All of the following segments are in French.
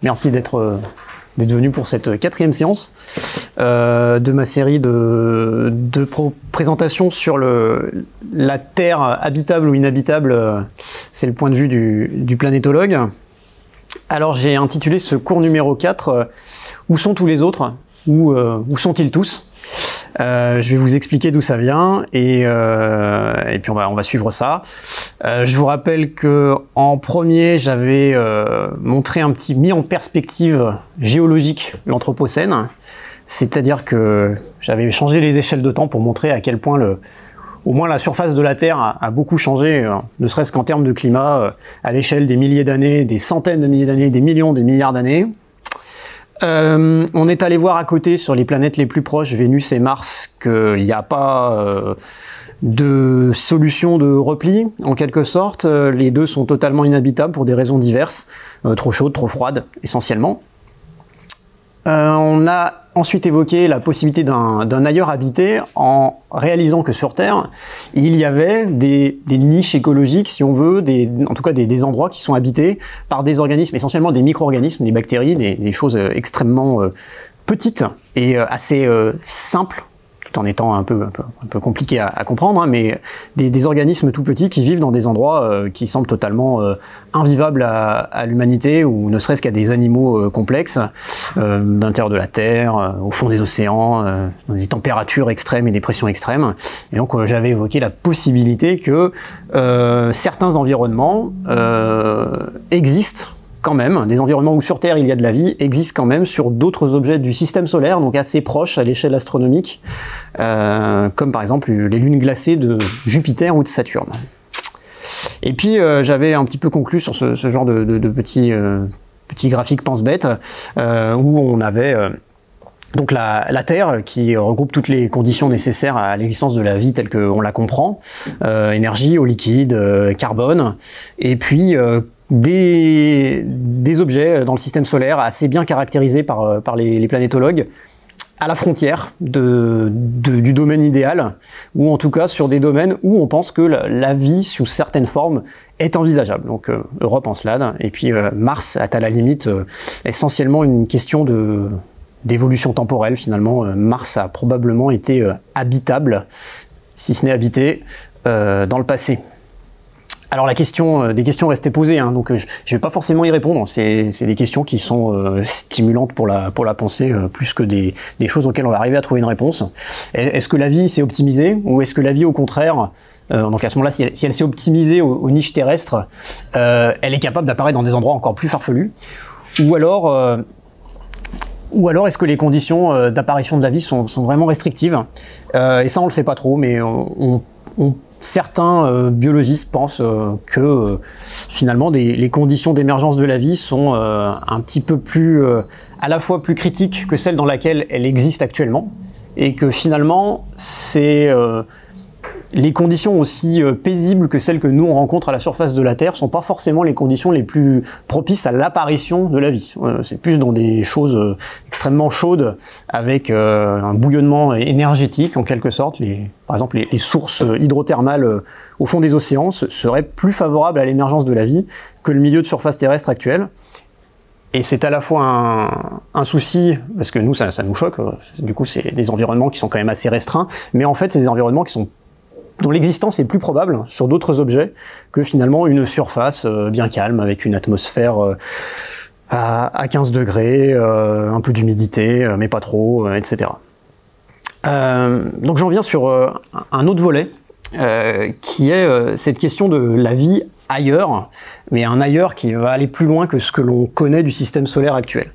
Merci d'être venu pour cette 4e séance de ma série de présentations sur la Terre habitable ou inhabitable. C'est le point de vue du planétologue. Alors j'ai intitulé ce cours numéro 4 Où sont tous les autres? Où sont-ils tous? Je vais vous expliquer d'où ça vient et puis on va suivre ça. Je vous rappelle que en premier j'avais mis en perspective géologique l'Anthropocène, c'est-à-dire que j'avais changé les échelles de temps pour montrer à quel point au moins la surface de la Terre a beaucoup changé, ne serait-ce qu'en termes de climat, à l'échelle des milliers d'années, des centaines de milliers d'années, des millions, des milliards d'années. On est allé voir à côté sur les planètes les plus proches, Vénus et Mars, qu'il n'y a pas de solution de repli, en quelque sorte. Les deux sont totalement inhabitables pour des raisons diverses, trop chaudes, trop froides, essentiellement. On a ensuite évoqué la possibilité d'un ailleurs habité en réalisant que sur Terre, il y avait des niches écologiques, si on veut, en tout cas des endroits qui sont habités par des organismes, essentiellement des micro-organismes, des bactéries, des choses extrêmement petites et assez simples, tout en étant un peu compliqué à comprendre, hein, mais des organismes tout petits qui vivent dans des endroits qui semblent totalement invivables à l'humanité, ou ne serait-ce qu'à des animaux complexes, dans l'intérieur de la Terre, au fond des océans, dans des températures extrêmes et des pressions extrêmes. Et donc j'avais évoqué la possibilité que certains environnements existent quand même, des environnements où sur Terre il y a de la vie, existent quand même sur d'autres objets du système solaire, donc assez proches à l'échelle astronomique, comme par exemple les lunes glacées de Jupiter ou de Saturne. Et puis j'avais un petit peu conclu sur ce genre de petits graphiques pense-bêtes, où on avait donc la Terre qui regroupe toutes les conditions nécessaires à l'existence de la vie telle qu'on la comprend, énergie, eau liquide, carbone, et puis des objets dans le système solaire assez bien caractérisés par les planétologues, à la frontière du domaine idéal, ou en tout cas sur des domaines où on pense que la vie sous certaines formes est envisageable. Donc Europe, Encelade, et puis Mars est à la limite essentiellement une question d'évolution temporelle. Finalement, Mars a probablement été habitable, si ce n'est habité, dans le passé. Alors des questions restaient posées, hein, donc je vais pas forcément y répondre. C'est des questions qui sont stimulantes pour la pensée, plus que des choses auxquelles on va arriver à trouver une réponse. Est-ce que la vie s'est optimisée, ou est-ce que la vie au contraire, donc à ce moment-là, si elle s'est optimisée aux niches terrestres, elle est capable d'apparaître dans des endroits encore plus farfelus, ou alors est-ce que les conditions d'apparition de la vie sont vraiment restrictives, et ça on le sait pas trop, mais certains biologistes pensent que finalement les conditions d'émergence de la vie sont un petit peu plus, à la fois plus critiques que celles dans laquelle elle existe actuellement, et que finalement c'est les conditions aussi paisibles que celles que nous on rencontre à la surface de la Terre sont pas forcément les conditions les plus propices à l'apparition de la vie. C'est plus dans des choses extrêmement chaudes, avec un bouillonnement énergétique en quelque sorte. Par exemple, les sources hydrothermales au fond des océans seraient plus favorables à l'émergence de la vie que le milieu de surface terrestre actuel. Et c'est à la fois un souci, parce que nous ça nous choque, du coup c'est des environnements qui sont quand même assez restreints, mais en fait c'est des environnements dont l'existence est plus probable sur d'autres objets que finalement une surface bien calme, avec une atmosphère à 15 degrés, un peu d'humidité, mais pas trop, etc. Donc j'en viens sur un autre volet, qui est cette question de la vie ailleurs, mais un ailleurs qui va aller plus loin que ce que l'on connaît du système solaire actuel.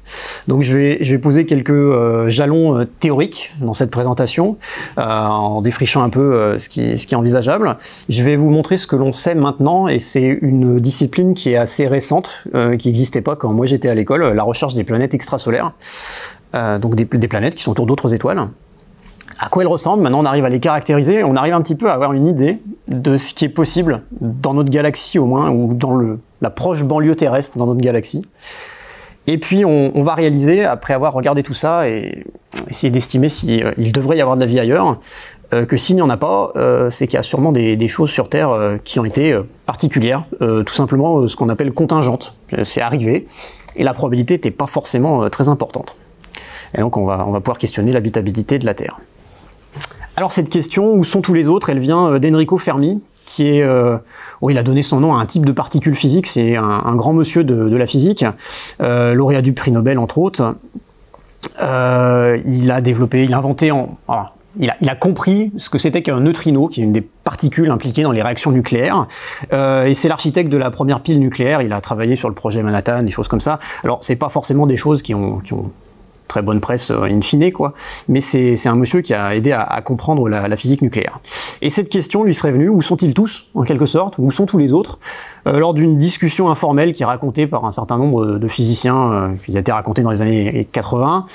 Donc je vais poser quelques jalons théoriques dans cette présentation, en défrichant un peu ce qui est envisageable. Je vais vous montrer ce que l'on sait maintenant, et c'est une discipline qui est assez récente, qui n'existait pas quand moi j'étais à l'école, la recherche des planètes extrasolaires, donc des planètes qui sont autour d'autres étoiles. À quoi elles ressemblent, maintenant on arrive à les caractériser, on arrive un petit peu à avoir une idée de ce qui est possible dans notre galaxie au moins, ou dans la proche banlieue terrestre dans notre galaxie. Et puis on va réaliser, après avoir regardé tout ça et essayer d'estimer s'il devrait y avoir de la vie ailleurs, que s'il n'y en a pas, c'est qu'il y a sûrement des choses sur Terre qui ont été particulières, tout simplement ce qu'on appelle contingentes. C'est arrivé, et la probabilité n'était pas forcément très importante. Et donc on va pouvoir questionner l'habitabilité de la Terre. Alors cette question, où sont tous les autres, elle vient d'Enrico Fermi, qui est, il a donné son nom à un type de particule physique, c'est un grand monsieur de la physique, lauréat du prix Nobel entre autres. Il a compris ce que c'était qu'un neutrino, qui est une des particules impliquées dans les réactions nucléaires, et c'est l'architecte de la première pile nucléaire. Il a travaillé sur le projet Manhattan, des choses comme ça. Alors c'est pas forcément des choses qui ont très bonne presse in fine, quoi, mais c'est un monsieur qui a aidé à comprendre la physique nucléaire. Et cette question lui serait venue, où sont-ils tous, en quelque sorte, où sont tous les autres, lors d'une discussion informelle qui est racontée par un certain nombre de physiciens, qui a été racontée dans les années 80,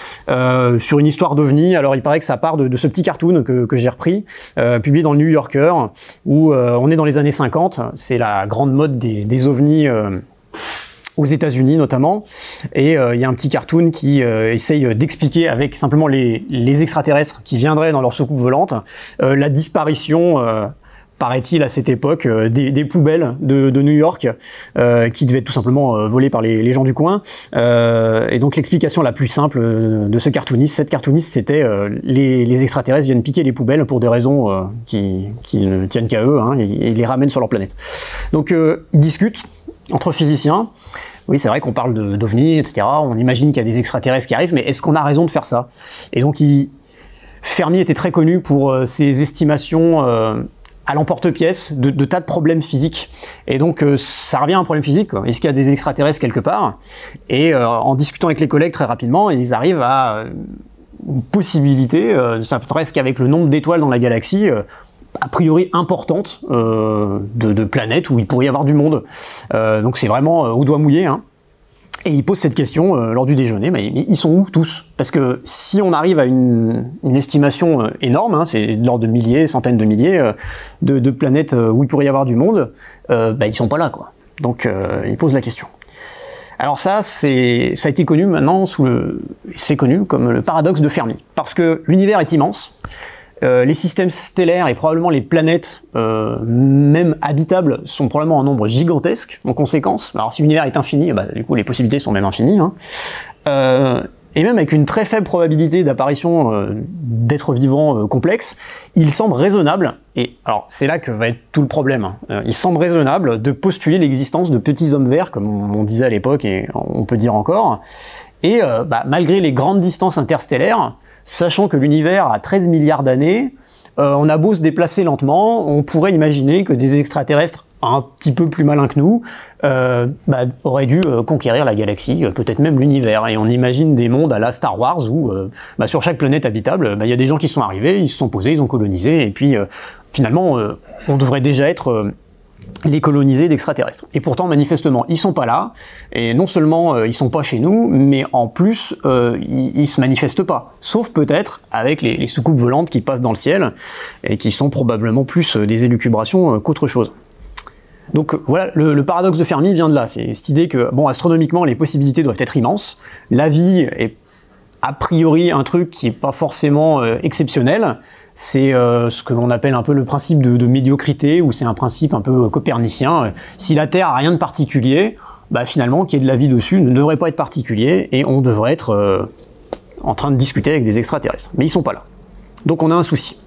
sur une histoire d'OVNI. Alors il paraît que ça part de ce petit cartoon que j'ai repris, publié dans le New Yorker, où on est dans les années 50, c'est la grande mode des OVNI, aux États-Unis notamment, et il y a un petit cartoon qui essaye d'expliquer avec simplement les extraterrestres qui viendraient dans leur soucoupe volante la disparition, paraît-il à cette époque, des poubelles de New York qui devaient être tout simplement volées par les gens du coin. Et donc l'explication la plus simple de cette cartooniste, c'était les extraterrestres viennent piquer les poubelles pour des raisons qui ne tiennent qu'à eux, hein, et ils les ramènent sur leur planète. Donc ils discutent entre physiciens. Oui, c'est vrai qu'on parle d'OVNI, etc. On imagine qu'il y a des extraterrestres qui arrivent, mais est-ce qu'on a raison de faire ça? Et donc, Fermi était très connu pour ses estimations à l'emporte-pièce de tas de problèmes physiques. Et donc, ça revient à un problème physique, quoi. Est-ce qu'il y a des extraterrestres quelque part? Et en discutant avec les collègues très rapidement, ils arrivent à une possibilité, presque qu'avec le nombre d'étoiles dans la galaxie, a priori importante de planètes où il pourrait y avoir du monde. Donc c'est vraiment au doigt mouillé, hein. Et il pose cette question lors du déjeuner, mais ils sont où tous? Parce que si on arrive à une estimation énorme, hein, c'est de l'ordre de milliers, centaines de milliers de planètes où il pourrait y avoir du monde, ils sont pas là, quoi. Donc il pose la question. Alors ça a été connu maintenant c'est connu comme le paradoxe de Fermi, parce que l'univers est immense. Les systèmes stellaires et probablement les planètes, même habitables, sont probablement en nombre gigantesque, en conséquence. Alors si l'univers est infini, du coup les possibilités sont même infinies, hein. Et même avec une très faible probabilité d'apparition d'êtres vivants complexes, il semble raisonnable, et alors c'est là que va être tout le problème, hein. Il semble raisonnable de postuler l'existence de petits hommes verts, comme on disait à l'époque et on peut dire encore, et malgré les grandes distances interstellaires, sachant que l'univers a 13 milliards d'années, on a beau se déplacer lentement, on pourrait imaginer que des extraterrestres un petit peu plus malins que nous auraient dû conquérir la galaxie, peut-être même l'univers. Et on imagine des mondes à la Star Wars où sur chaque planète habitable, il y a des gens qui sont arrivés, ils se sont posés, ils ont colonisé, et puis finalement on devrait déjà être les colonisés d'extraterrestres. Et pourtant, manifestement, ils sont pas là, et non seulement ils sont pas chez nous, mais en plus, ils se manifestent pas. Sauf peut-être avec les soucoupes volantes qui passent dans le ciel, et qui sont probablement plus des élucubrations qu'autre chose. Donc voilà, le paradoxe de Fermi vient de là, c'est cette idée que, bon, astronomiquement, les possibilités doivent être immenses, la vie est a priori un truc qui est pas forcément exceptionnel, c'est ce que l'on appelle un peu le principe de médiocrité, ou c'est un principe un peu copernicien. Si la Terre a rien de particulier, finalement qu'il y ait de la vie dessus ne devrait pas être particulier, et on devrait être en train de discuter avec des extraterrestres. Mais ils sont pas là. Donc on a un souci.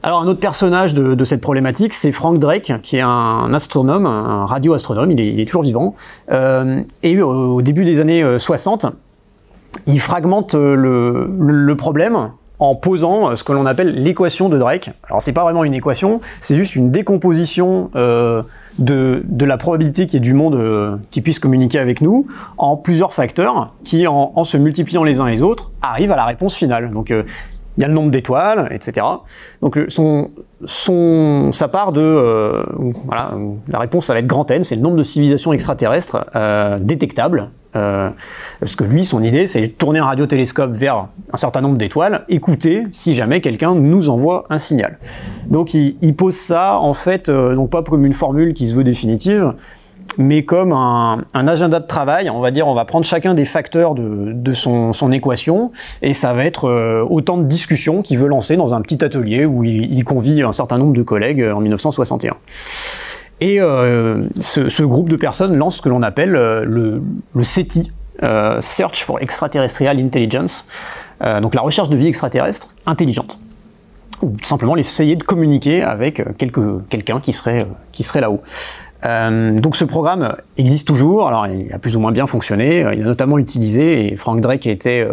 Alors un autre personnage de cette problématique, c'est Frank Drake, qui est un astronome, un radioastronome, il est toujours vivant, et au début des années 60, il fragmente le problème en posant ce que l'on appelle l'équation de Drake. Alors c'est pas vraiment une équation, c'est juste une décomposition de la probabilité qu'il y ait du monde qui puisse communiquer avec nous en plusieurs facteurs qui, en se multipliant les uns les autres, arrivent à la réponse finale. Donc il y a le nombre d'étoiles, etc. Donc ça part de... voilà, la réponse, ça va être grand N, c'est le nombre de civilisations extraterrestres détectables. Parce que lui, son idée, c'est de tourner un radiotélescope vers un certain nombre d'étoiles, écouter si jamais quelqu'un nous envoie un signal. Donc il pose ça, en fait, non pas comme une formule qui se veut définitive, mais comme un agenda de travail. On va dire, on va prendre chacun des facteurs de son équation, et ça va être autant de discussions qu'il veut lancer dans un petit atelier où il convie un certain nombre de collègues en 1961. Et ce groupe de personnes lance ce que l'on appelle le SETI, Search for Extraterrestrial Intelligence, donc la recherche de vie extraterrestre intelligente. Ou tout simplement essayer de communiquer avec quelqu'un qui serait là-haut. Donc ce programme existe toujours, alors il a plus ou moins bien fonctionné, il a notamment utilisé, et Frank Drake était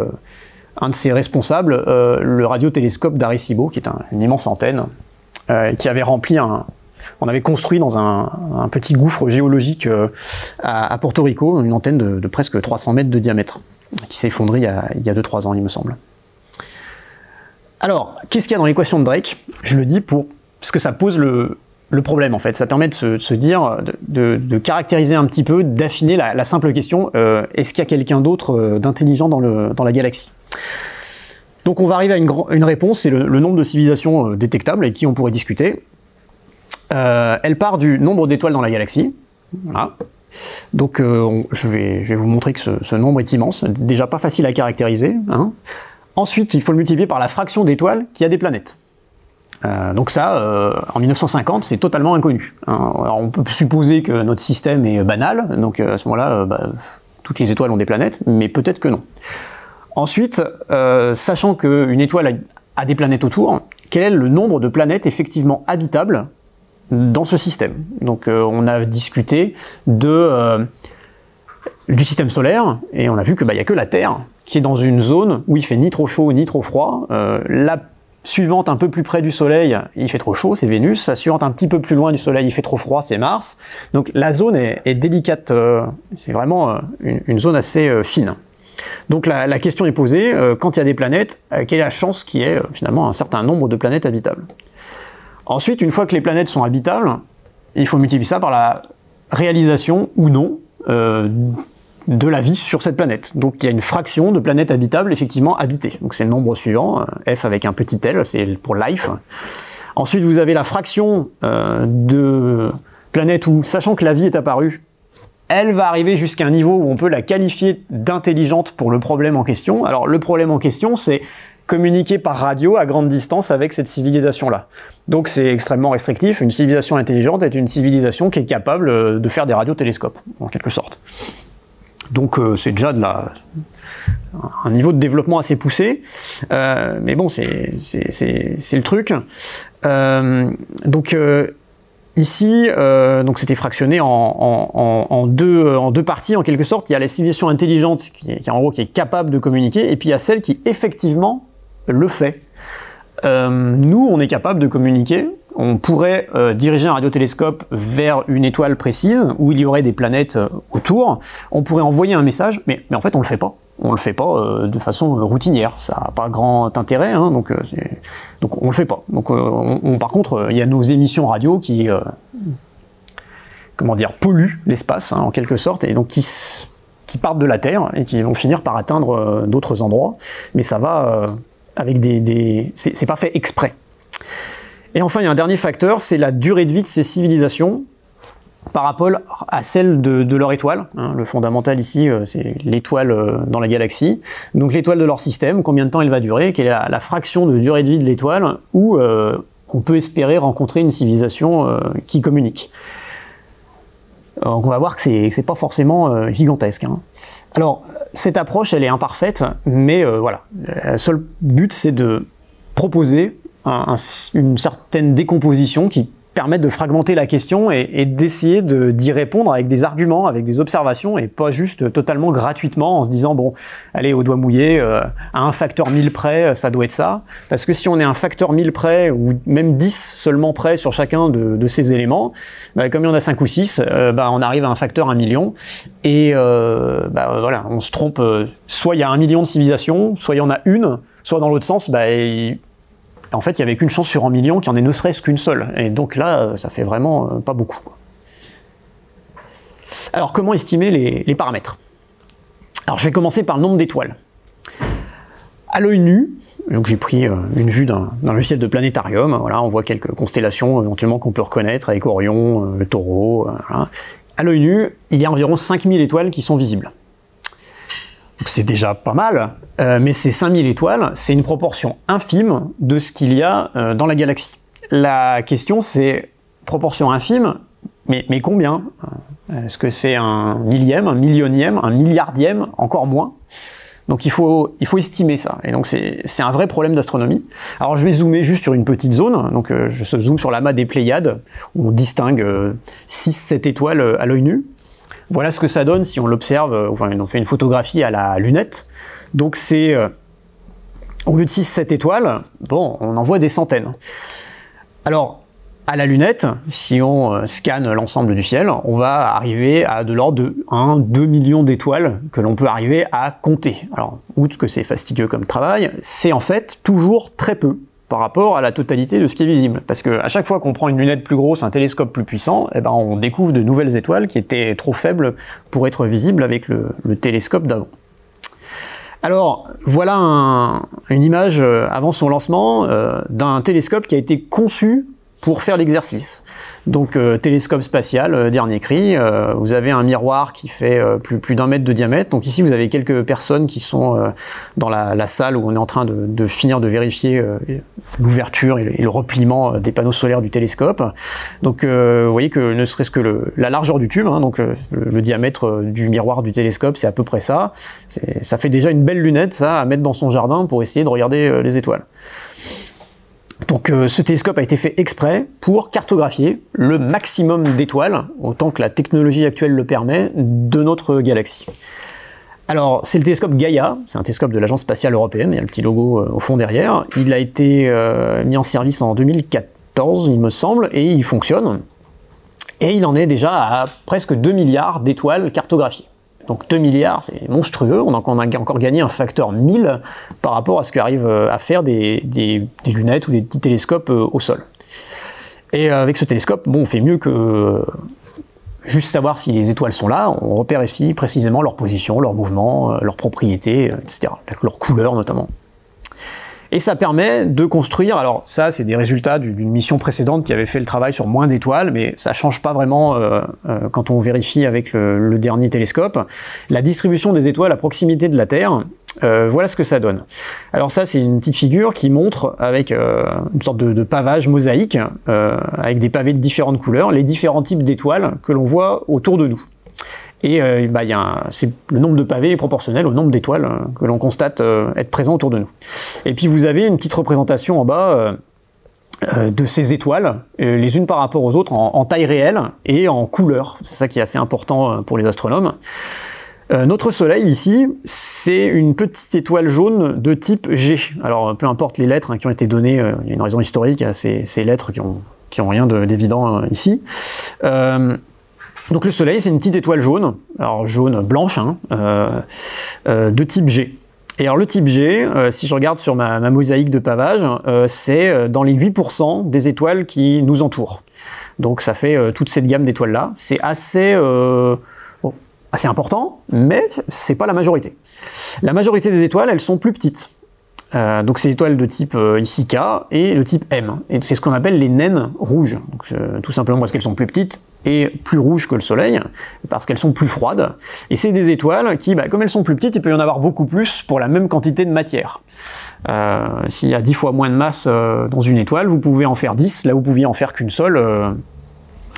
un de ses responsables, le radiotélescope d'Arecibo, qui est une immense antenne, qui avait rempli on avait construit dans un petit gouffre géologique à Porto Rico, une antenne de presque 300 mètres de diamètre, qui s'est effondrée il y a 2-3 ans, il me semble. Alors, qu'est-ce qu'il y a dans l'équation de Drake? Je le dis parce que ça pose le problème, en fait. Ça permet de se dire, de caractériser un petit peu, d'affiner la simple question, est-ce qu'il y a quelqu'un d'autre d'intelligent dans la galaxie? Donc on va arriver à une réponse, c'est le nombre de civilisations détectables avec qui on pourrait discuter. Elle part du nombre d'étoiles dans la galaxie. Voilà. Donc je vais vous montrer que ce nombre est immense, déjà pas facile à caractériser, hein. Ensuite, il faut le multiplier par la fraction d'étoiles qui a des planètes. Donc ça, en 1950, c'est totalement inconnu, hein. Alors, on peut supposer que notre système est banal, donc à ce moment-là, toutes les étoiles ont des planètes, mais peut-être que non. Ensuite, sachant qu'une étoile a des planètes autour, quel est le nombre de planètes effectivement habitables dans ce système? Donc on a discuté du système solaire, et on a vu qu'il n'y a que la Terre qui est dans une zone où il fait ni trop chaud ni trop froid. La suivante un peu plus près du Soleil, il fait trop chaud, c'est Vénus. La suivante un petit peu plus loin du Soleil, il fait trop froid, c'est Mars. Donc la zone est délicate, c'est vraiment une zone assez fine. Donc la question est posée, quand il y a des planètes, quelle est la chance qu'il y ait finalement un certain nombre de planètes habitables? Ensuite, une fois que les planètes sont habitables, il faut multiplier ça par la réalisation ou non de la vie sur cette planète. Donc il y a une fraction de planètes habitables effectivement habitées. Donc c'est le nombre suivant, f avec un petit l, c'est pour life. Ensuite vous avez la fraction de planètes où, sachant que la vie est apparue, elle va arriver jusqu'à un niveau où on peut la qualifier d'intelligente pour le problème en question. Alors le problème en question, c'est communiquer par radio à grande distance avec cette civilisation-là. Donc c'est extrêmement restrictif. Une civilisation intelligente est une civilisation qui est capable de faire des radiotélescopes, en quelque sorte. Donc c'est déjà un niveau de développement assez poussé, mais bon, c'est le truc. Ici, donc c'était fractionné en deux parties, en quelque sorte. Il y a la civilisation intelligente qui est capable de communiquer, et puis il y a celle qui effectivement le fait. Nous, on est capable de communiquer. On pourrait diriger un radiotélescope vers une étoile précise où il y aurait des planètes autour. On pourrait envoyer un message, mais en fait on le fait pas. On le fait pas de façon routinière. Ça n'a pas grand intérêt, hein, donc on le fait pas. Donc par contre, il y a nos émissions radio qui polluent l'espace, hein, en quelque sorte, et donc qui partent de la Terre et qui vont finir par atteindre d'autres endroits. Mais ça va avec c'est pas fait exprès. Et enfin, il y a un dernier facteur, c'est la durée de vie de ces civilisations par rapport à celle de leur étoile. Hein, le fondamental ici, c'est l'étoile dans la galaxie. Donc l'étoile de leur système, combien de temps elle va durer, quelle est la fraction de durée de vie de l'étoile où on peut espérer rencontrer une civilisation qui communique. Donc on va voir que c'est pas forcément gigantesque, hein. Alors, cette approche, elle est imparfaite, mais voilà. Le seul but, c'est de proposer une certaine décomposition qui permette de fragmenter la question et d'essayer d'y répondre avec des arguments, avec des observations, et pas juste totalement gratuitement en se disant, bon, allez, au doigt mouillé, à un facteur 1000 près, ça doit être ça. Parce que si on est à un facteur 1000 près, ou même 10 seulement près sur chacun de ces éléments, comme il y en a 5 ou 6, on arrive à un facteur 1 million. Et voilà, on se trompe. Soit il y a 1 million de civilisations, soit il y en a une, soit dans l'autre sens, en fait, il n'y avait qu'une chance sur 1 million qu'il n'y en ait ne serait-ce qu'une seule. Et donc là, ça fait vraiment pas beaucoup. Alors, comment estimer les paramètres? Alors, je vais commencer par le nombre d'étoiles. À l'œil nu, donc j'ai pris une vue d'un logiciel de planétarium. Voilà, on voit quelques constellations éventuellement qu'on peut reconnaître avec Orion, le Taureau. Voilà. À l'œil nu, il y a environ 5000 étoiles qui sont visibles. C'est déjà pas mal, mais ces 5000 étoiles, c'est une proportion infime de ce qu'il y a dans la galaxie. La question, c'est proportion infime, Mais combien? Est-ce que c'est un millième, un millionième, un milliardième, encore moins? Donc il faut estimer ça, et donc c'est un vrai problème d'astronomie. Alors je vais zoomer juste sur une petite zone, donc je zoome sur l'amas des Pléiades, où on distingue 6-7 étoiles à l'œil nu. Voilà ce que ça donne si on l'observe, enfin on fait une photographie à la lunette. Donc c'est, au lieu de 6-7 étoiles, bon, on en voit des centaines. Alors, à la lunette, si on scanne l'ensemble du ciel, on va arriver à de l'ordre de 1-2 millions d'étoiles que l'on peut arriver à compter. Alors, outre que c'est fastidieux comme travail, c'est en fait toujours très peu par rapport à la totalité de ce qui est visible. Parce qu'à chaque fois qu'on prend une lunette plus grosse, un télescope plus puissant, eh ben on découvre de nouvelles étoiles qui étaient trop faibles pour être visibles avec le télescope d'avant. Alors, voilà une image avant son lancement d'un télescope qui a été conçu pour faire l'exercice. Donc télescope spatial, dernier cri, vous avez un miroir qui fait plus d'1 mètre de diamètre. Donc ici vous avez quelques personnes qui sont dans la salle où on est en train de finir de vérifier l'ouverture et le repliement des panneaux solaires du télescope. Donc vous voyez que ne serait-ce que la largeur du tube, hein, donc le diamètre du miroir du télescope, c'est à peu près ça. Ça fait déjà une belle lunette ça à mettre dans son jardin pour essayer de regarder les étoiles. Donc ce télescope a été fait exprès pour cartographier le maximum d'étoiles, autant que la technologie actuelle le permet, de notre galaxie. Alors c'est le télescope Gaia, c'est un télescope de l'Agence spatiale européenne, il y a le petit logo au fond derrière. Il a été mis en service en 2014 il me semble, et il fonctionne. Et il en est déjà à presque 2 milliards d'étoiles cartographiées. Donc 2 milliards, c'est monstrueux, on a encore gagné un facteur 1000 par rapport à ce qu'arrivent à faire des lunettes ou des petits télescopes au sol. Et avec ce télescope, bon, on fait mieux que juste savoir si les étoiles sont là, on repère ici précisément leur position, leur mouvement, leurs propriétés, etc., leur couleur notamment. Et ça permet de construire, alors ça c'est des résultats d'une mission précédente qui avait fait le travail sur moins d'étoiles, mais ça change pas vraiment quand on vérifie avec le dernier télescope. La distribution des étoiles à proximité de la Terre, voilà ce que ça donne. Alors ça c'est une petite figure qui montre avec une sorte de pavage mosaïque, avec des pavés de différentes couleurs, les différents types d'étoiles que l'on voit autour de nous. Et le nombre de pavés est proportionnel au nombre d'étoiles que l'on constate être présent autour de nous. Et puis vous avez une petite représentation en bas de ces étoiles, les unes par rapport aux autres, en taille réelle et en couleur. C'est ça qui est assez important pour les astronomes. Notre Soleil ici, c'est une petite étoile jaune de type G. Alors peu importe les lettres qui ont été données, il y a une raison historique à ces lettres qui ont rien d'évident ici. Donc le Soleil, c'est une petite étoile jaune, alors jaune blanche, hein, de type G. Et alors le type G, si je regarde sur ma mosaïque de pavage, c'est dans les 8% des étoiles qui nous entourent. Donc ça fait toute cette gamme d'étoiles-là. C'est assez important, mais c'est pas la majorité. La majorité des étoiles, elles sont plus petites. Donc ces étoiles de type ici K et le type M. Et c'est ce qu'on appelle les naines rouges. Donc, tout simplement parce qu'elles sont plus petites et plus rouges que le Soleil, parce qu'elles sont plus froides. Et c'est des étoiles qui, comme elles sont plus petites, il peut y en avoir beaucoup plus pour la même quantité de matière. S'il y a 10 fois moins de masse dans une étoile, vous pouvez en faire 10, là vous pouviez en faire qu'une seule,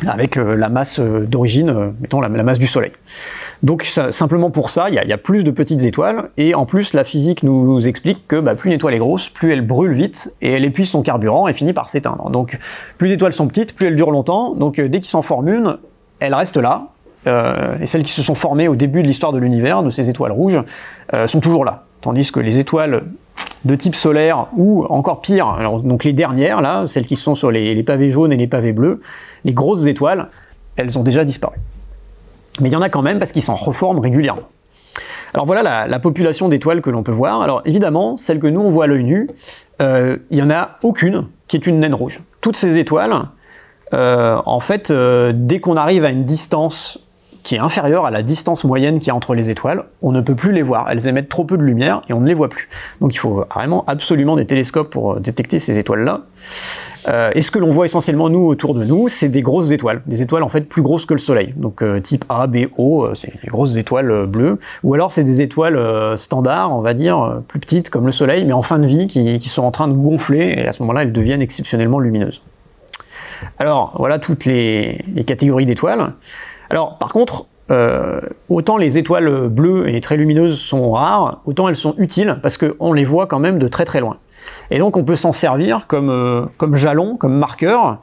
avec la masse d'origine, mettons la masse du Soleil. Donc simplement pour ça, il y a plus de petites étoiles, et en plus la physique nous explique que plus une étoile est grosse, plus elle brûle vite, et elle épuise son carburant et finit par s'éteindre. Donc plus les étoiles sont petites, plus elles durent longtemps, donc dès qu'il s'en forme une, elle reste là, et celles qui se sont formées au début de l'histoire de l'univers, de ces étoiles rouges, sont toujours là. Tandis que les étoiles de type solaire, ou encore pire, alors, donc les dernières, là, celles qui sont sur les pavés jaunes et les pavés bleus, les grosses étoiles, elles ont déjà disparu. Mais il y en a quand même parce qu'ils s'en reforment régulièrement. Alors voilà la population d'étoiles que l'on peut voir. Alors évidemment, celles que nous on voit à l'œil nu, il n'y en a aucune qui est une naine rouge. Toutes ces étoiles, en fait, dès qu'on arrive à une distance qui est inférieure à la distance moyenne qu'il y a entre les étoiles, on ne peut plus les voir. Elles émettent trop peu de lumière et on ne les voit plus. Donc il faut vraiment absolument des télescopes pour détecter ces étoiles-là. Et ce que l'on voit essentiellement nous autour de nous, c'est des grosses étoiles en fait plus grosses que le Soleil, donc type A, B, O, c'est des grosses étoiles bleues, ou alors c'est des étoiles standards, on va dire, plus petites comme le Soleil, mais en fin de vie, qui sont en train de gonfler, et à ce moment-là elles deviennent exceptionnellement lumineuses. Alors, voilà toutes les catégories d'étoiles. Alors, par contre, autant les étoiles bleues et très lumineuses sont rares, autant elles sont utiles parce qu'on les voit quand même de très très loin. Et donc on peut s'en servir comme jalon, comme marqueur,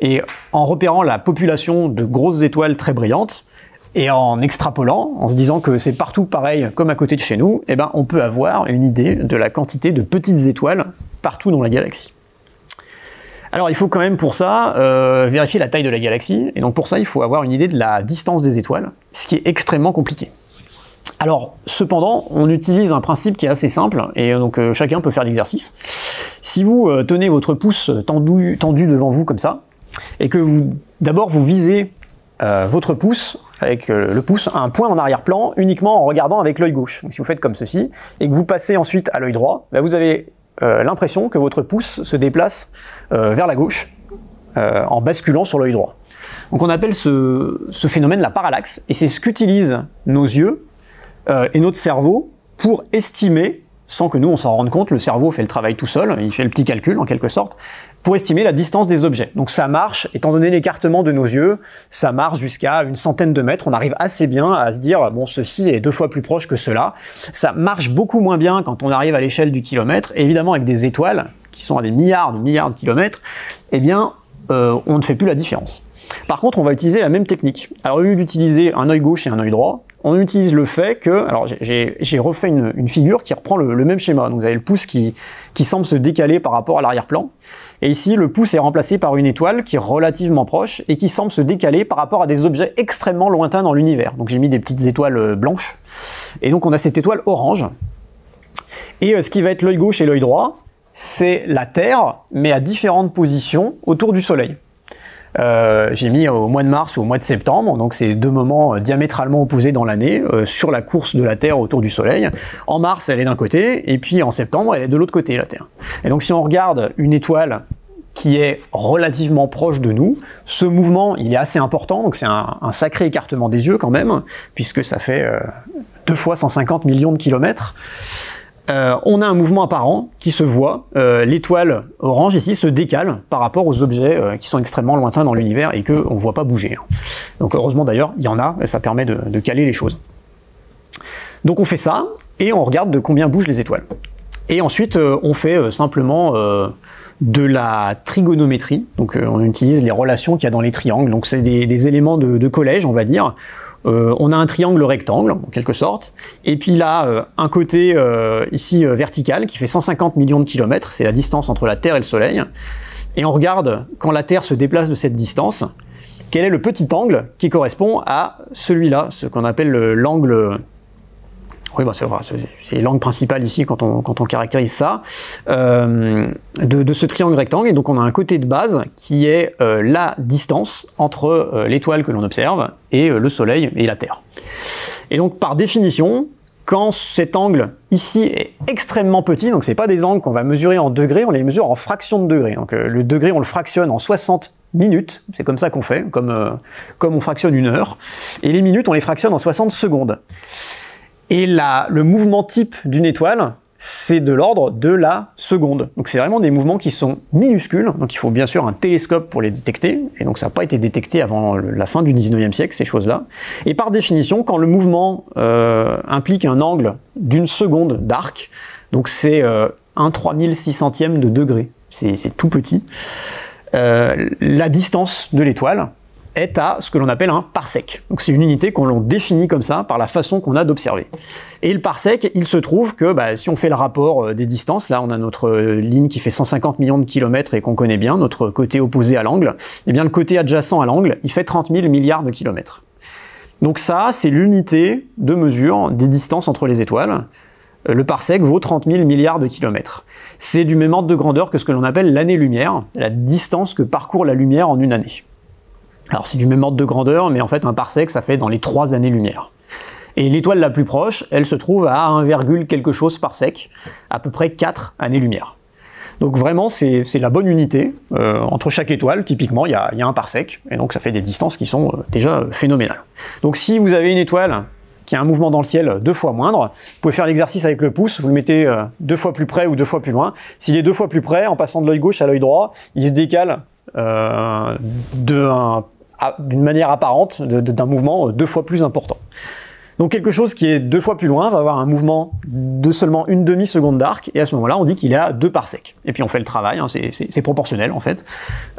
et en repérant la population de grosses étoiles très brillantes, et en extrapolant, en se disant que c'est partout pareil comme à côté de chez nous, eh ben, on peut avoir une idée de la quantité de petites étoiles partout dans la galaxie. Alors il faut quand même pour ça vérifier la taille de la galaxie, et donc pour ça il faut avoir une idée de la distance des étoiles, ce qui est extrêmement compliqué. Alors cependant, on utilise un principe qui est assez simple, et donc chacun peut faire l'exercice. Si vous tenez votre pouce tendu devant vous comme ça, et que d'abord vous visez votre pouce avec le pouce à un point en arrière-plan uniquement en regardant avec l'œil gauche. Donc si vous faites comme ceci, et que vous passez ensuite à l'œil droit, ben vous avez l'impression que votre pouce se déplace vers la gauche en basculant sur l'œil droit. Donc on appelle ce phénomène la parallaxe, et c'est ce qu'utilisent nos yeux et notre cerveau pour estimer, sans que nous on s'en rende compte, le cerveau fait le travail tout seul, il fait le petit calcul en quelque sorte, pour estimer la distance des objets. Donc ça marche, étant donné l'écartement de nos yeux, ça marche jusqu'à une centaine de mètres, on arrive assez bien à se dire, bon, ceci est 2 fois plus proche que cela. Ça marche beaucoup moins bien quand on arrive à l'échelle du kilomètre, et évidemment avec des étoiles, qui sont à des milliards de kilomètres, eh bien, on ne fait plus la différence. Par contre, on va utiliser la même technique. Alors au lieu d'utiliser un œil gauche et un œil droit, on utilise le fait que, alors j'ai refait une figure qui reprend le même schéma. Donc vous avez le pouce qui semble se décaler par rapport à l'arrière-plan. Et ici, le pouce est remplacé par une étoile qui est relativement proche et qui semble se décaler par rapport à des objets extrêmement lointains dans l'univers. Donc j'ai mis des petites étoiles blanches. Et donc on a cette étoile orange. Et ce qui va être l'œil gauche et l'œil droit, c'est la Terre, mais à différentes positions autour du Soleil. J'ai mis au mois de mars ou au mois de septembre, donc c'est 2 moments diamétralement opposés dans l'année, sur la course de la Terre autour du Soleil. En mars, elle est d'un côté, et puis en septembre, elle est de l'autre côté, la Terre. Et donc si on regarde une étoile qui est relativement proche de nous, ce mouvement, il est assez important, donc c'est un sacré écartement des yeux quand même, puisque ça fait 2 fois 150 millions de kilomètres. On a un mouvement apparent qui se voit, l'étoile orange ici se décale par rapport aux objets qui sont extrêmement lointains dans l'univers et qu'on ne voit pas bouger. Donc heureusement d'ailleurs, il y en a, et ça permet de caler les choses. Donc on fait ça, et on regarde de combien bougent les étoiles. Et ensuite, on fait simplement de la trigonométrie, donc on utilise les relations qu'il y a dans les triangles, donc c'est des éléments de collège, on va dire. On a un triangle rectangle, en quelque sorte, et puis là, un côté ici vertical qui fait 150 millions de kilomètres, c'est la distance entre la Terre et le Soleil, et on regarde, quand la Terre se déplace de cette distance, quel est le petit angle qui correspond à celui-là, ce qu'on appelle l'angle... Oui, bah c'est l'angle principal ici quand on caractérise ça, de ce triangle rectangle. Et donc on a un côté de base qui est la distance entre l'étoile que l'on observe et le Soleil et la Terre. Et donc par définition, quand cet angle ici est extrêmement petit, donc c'est pas des angles qu'on va mesurer en degrés, on les mesure en fractions de degrés. Donc le degré on le fractionne en 60 minutes, c'est comme ça qu'on fait, comme on fractionne une heure, et les minutes on les fractionne en 60 secondes. Et le mouvement type d'une étoile, c'est de l'ordre de la seconde. Donc c'est vraiment des mouvements qui sont minuscules, donc il faut bien sûr un télescope pour les détecter, et donc ça n'a pas été détecté avant la fin du 19e siècle, ces choses-là. Et par définition, quand le mouvement implique un angle d'une seconde d'arc, donc c'est 1/3600e de degré, c'est tout petit, la distance de l'étoile est à ce que l'on appelle un parsec. Donc c'est une unité qu'on définit comme ça par la façon qu'on a d'observer. Et le parsec, il se trouve que si on fait le rapport des distances, là on a notre ligne qui fait 150 millions de kilomètres et qu'on connaît bien, notre côté opposé à l'angle, et bien le côté adjacent à l'angle, il fait 30 000 milliards de kilomètres. Donc ça, c'est l'unité de mesure des distances entre les étoiles. Le parsec vaut 30 000 milliards de kilomètres. C'est du même ordre de grandeur que ce que l'on appelle l'année-lumière, la distance que parcourt la lumière en une année. Alors c'est du même ordre de grandeur, mais en fait un parsec ça fait dans les 3 années-lumière. Et l'étoile la plus proche, elle se trouve à 1, quelque chose parsec, à peu près 4 années-lumière. Donc vraiment c'est la bonne unité. Entre chaque étoile, typiquement, il y a un parsec, et donc ça fait des distances qui sont déjà phénoménales. Donc si vous avez une étoile qui a un mouvement dans le ciel 2 fois moindre, vous pouvez faire l'exercice avec le pouce, vous le mettez 2 fois plus près ou 2 fois plus loin. S'il est 2 fois plus près, en passant de l'œil gauche à l'œil droit, il se décale d'une manière apparente d'un mouvement 2 fois plus important. Donc quelque chose qui est 2 fois plus loin va avoir un mouvement de seulement une demi-seconde d'arc, et à ce moment-là on dit qu'il est à 2 parsecs. Et puis on fait le travail, hein, c'est proportionnel en fait.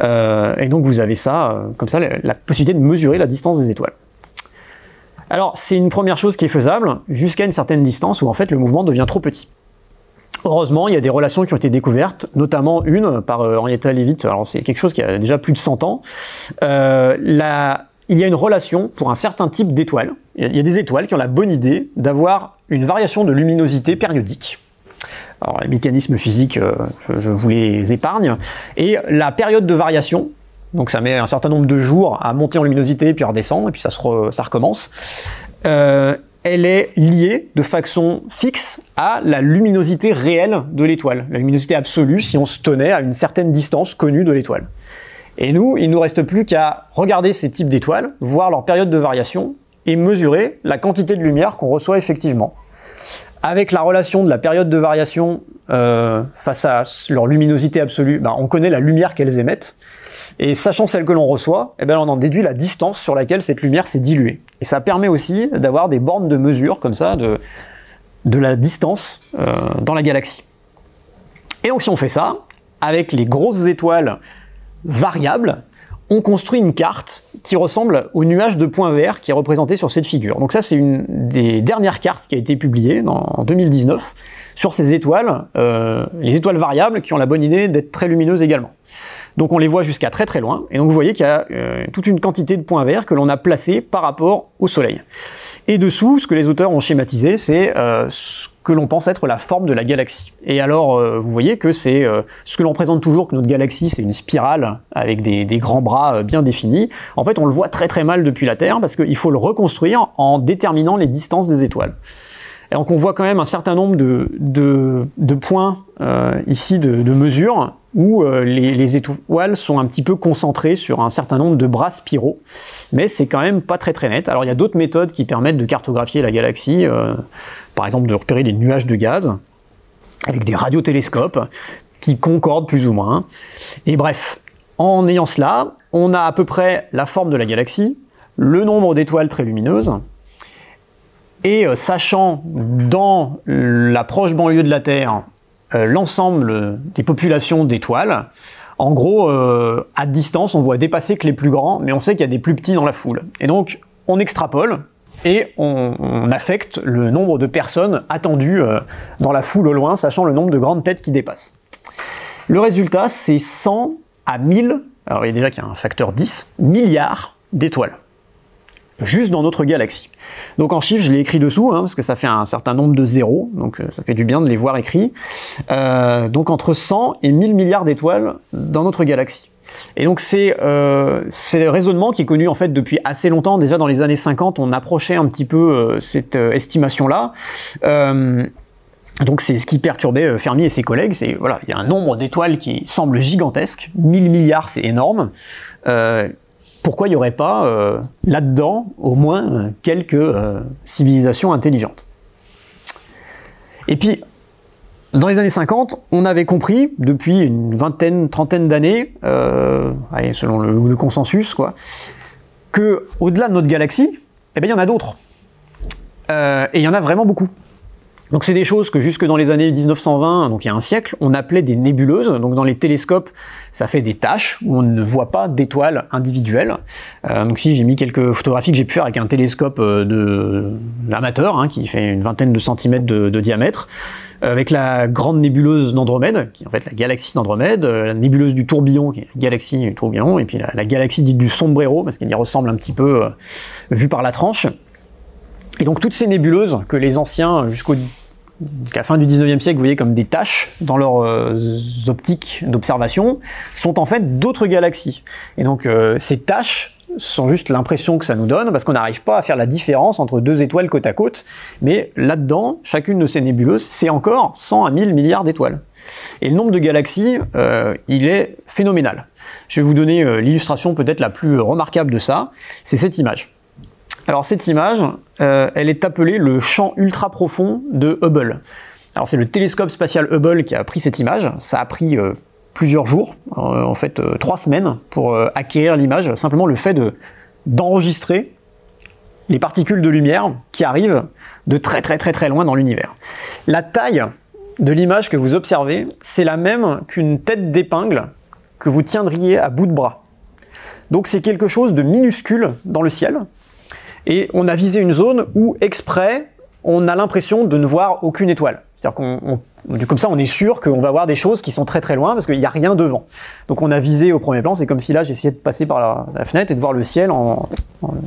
Et donc vous avez ça, comme ça, la possibilité de mesurer la distance des étoiles. Alors c'est une première chose qui est faisable, jusqu'à une certaine distance où en fait le mouvement devient trop petit. Heureusement, il y a des relations qui ont été découvertes, notamment une par Henrietta Leavitt, alors c'est quelque chose qui a déjà plus de 100 ans. Il y a une relation pour un certain type d'étoiles. Il y a des étoiles qui ont la bonne idée d'avoir une variation de luminosité périodique. Alors les mécanismes physiques, je vous les épargne. Et la période de variation, donc ça met un certain nombre de jours à monter en luminosité, puis à redescendre, et puis ça recommence. Elle est liée de façon fixe à la luminosité réelle de l'étoile, la luminosité absolue si on se tenait à une certaine distance connue de l'étoile. Et nous, il ne nous reste plus qu'à regarder ces types d'étoiles, voir leur période de variation et mesurer la quantité de lumière qu'on reçoit effectivement. Avec la relation de la période de variation face à leur luminosité absolue, on connaît la lumière qu'elles émettent. Et sachant celle que l'on reçoit, on en déduit la distance sur laquelle cette lumière s'est diluée. Et ça permet aussi d'avoir des bornes de mesure comme ça de la distance dans la galaxie. Et donc si on fait ça, avec les grosses étoiles variables, on construit une carte qui ressemble au nuage de points verts qui est représenté sur cette figure. Donc ça c'est une des dernières cartes qui a été publiée en 2019 sur ces étoiles, les étoiles variables qui ont la bonne idée d'être très lumineuses également. Donc on les voit jusqu'à très très loin, et donc vous voyez qu'il y a toute une quantité de points verts que l'on a placés par rapport au Soleil. Et dessous, ce que les auteurs ont schématisé, c'est ce que l'on pense être la forme de la galaxie. Et alors, vous voyez que c'est ce que l'on présente toujours, que notre galaxie, c'est une spirale avec des grands bras bien définis. En fait, on le voit très très mal depuis la Terre, parce qu'il faut le reconstruire en déterminant les distances des étoiles. Et donc on voit quand même un certain nombre de points ici de mesure, où les étoiles sont un petit peu concentrées sur un certain nombre de bras spiraux, mais c'est quand même pas très très net. Alors il y a d'autres méthodes qui permettent de cartographier la galaxie, par exemple de repérer des nuages de gaz, avec des radiotélescopes, qui concordent plus ou moins. Et bref, en ayant cela, on a à peu près la forme de la galaxie, le nombre d'étoiles très lumineuses, et sachant dans la proche banlieue de la Terre l'ensemble des populations d'étoiles, en gros, à distance, on voit dépasser que les plus grands, mais on sait qu'il y a des plus petits dans la foule. Et donc, on extrapole et on affecte le nombre de personnes attendues dans la foule au loin, sachant le nombre de grandes têtes qui dépassent. Le résultat, c'est 100 à 1000, alors il y a déjà qu'il y a un facteur 10, milliards d'étoiles. Juste dans notre galaxie. Donc en chiffres, je l'ai écrit dessous, parce que ça fait un certain nombre de zéros, donc ça fait du bien de les voir écrits. Donc entre 100 et 1000 milliards d'étoiles dans notre galaxie. Et donc c'est un raisonnement qui est connu en fait depuis assez longtemps. Déjà dans les années 50, on approchait un petit peu cette estimation-là. Donc c'est ce qui perturbait Fermi et ses collègues. C'est voilà, il y a un nombre d'étoiles qui semble gigantesque. 1000 milliards, c'est énorme. Pourquoi il n'y aurait pas là-dedans au moins quelques civilisations intelligentes? Et puis, dans les années 50, on avait compris, depuis une vingtaine, trentaine d'années, selon le consensus, que au-delà de notre galaxie, il y en a d'autres. Et il y en a vraiment beaucoup. Donc c'est des choses que jusque dans les années 1920, donc il y a un siècle, on appelait des nébuleuses. Donc dans les télescopes, ça fait des taches où on ne voit pas d'étoiles individuelles. Donc si j'ai mis quelques photographies que j'ai pu faire avec un télescope amateur, qui fait une vingtaine de centimètres de diamètre, avec la grande nébuleuse d'Andromède, qui est en fait la galaxie d'Andromède, la nébuleuse du tourbillon, qui est la galaxie du tourbillon, et puis la galaxie dite du sombrero, parce qu'elle y ressemble un petit peu vue par la tranche. Et donc toutes ces nébuleuses que les anciens, jusqu'à la fin du 19e siècle, vous voyez comme des taches dans leurs optiques d'observation, sont en fait d'autres galaxies. Et donc ces taches sont juste l'impression que ça nous donne, parce qu'on n'arrive pas à faire la différence entre deux étoiles côte à côte, mais là-dedans, chacune de ces nébuleuses, c'est encore 100 à 1000 milliards d'étoiles. Et le nombre de galaxies, il est phénoménal. Je vais vous donner l'illustration peut-être la plus remarquable de ça, c'est cette image. Alors cette image, elle est appelée le champ ultra profond de Hubble. Alors c'est le télescope spatial Hubble qui a pris cette image, ça a pris plusieurs jours, en fait 3 semaines, pour acquérir l'image. Simplement le fait d'enregistrer les particules de lumière qui arrivent de très loin dans l'univers. La taille de l'image que vous observez, c'est la même qu'une tête d'épingle que vous tiendriez à bout de bras. Donc c'est quelque chose de minuscule dans le ciel, et on a visé une zone où, exprès, on a l'impression de ne voir aucune étoile. C'est-à-dire comme ça, on est sûr qu'on va voir des choses qui sont très loin, parce qu'il n'y a rien devant. Donc on a visé au premier plan, c'est comme si là j'essayais de passer par la fenêtre et de voir le ciel en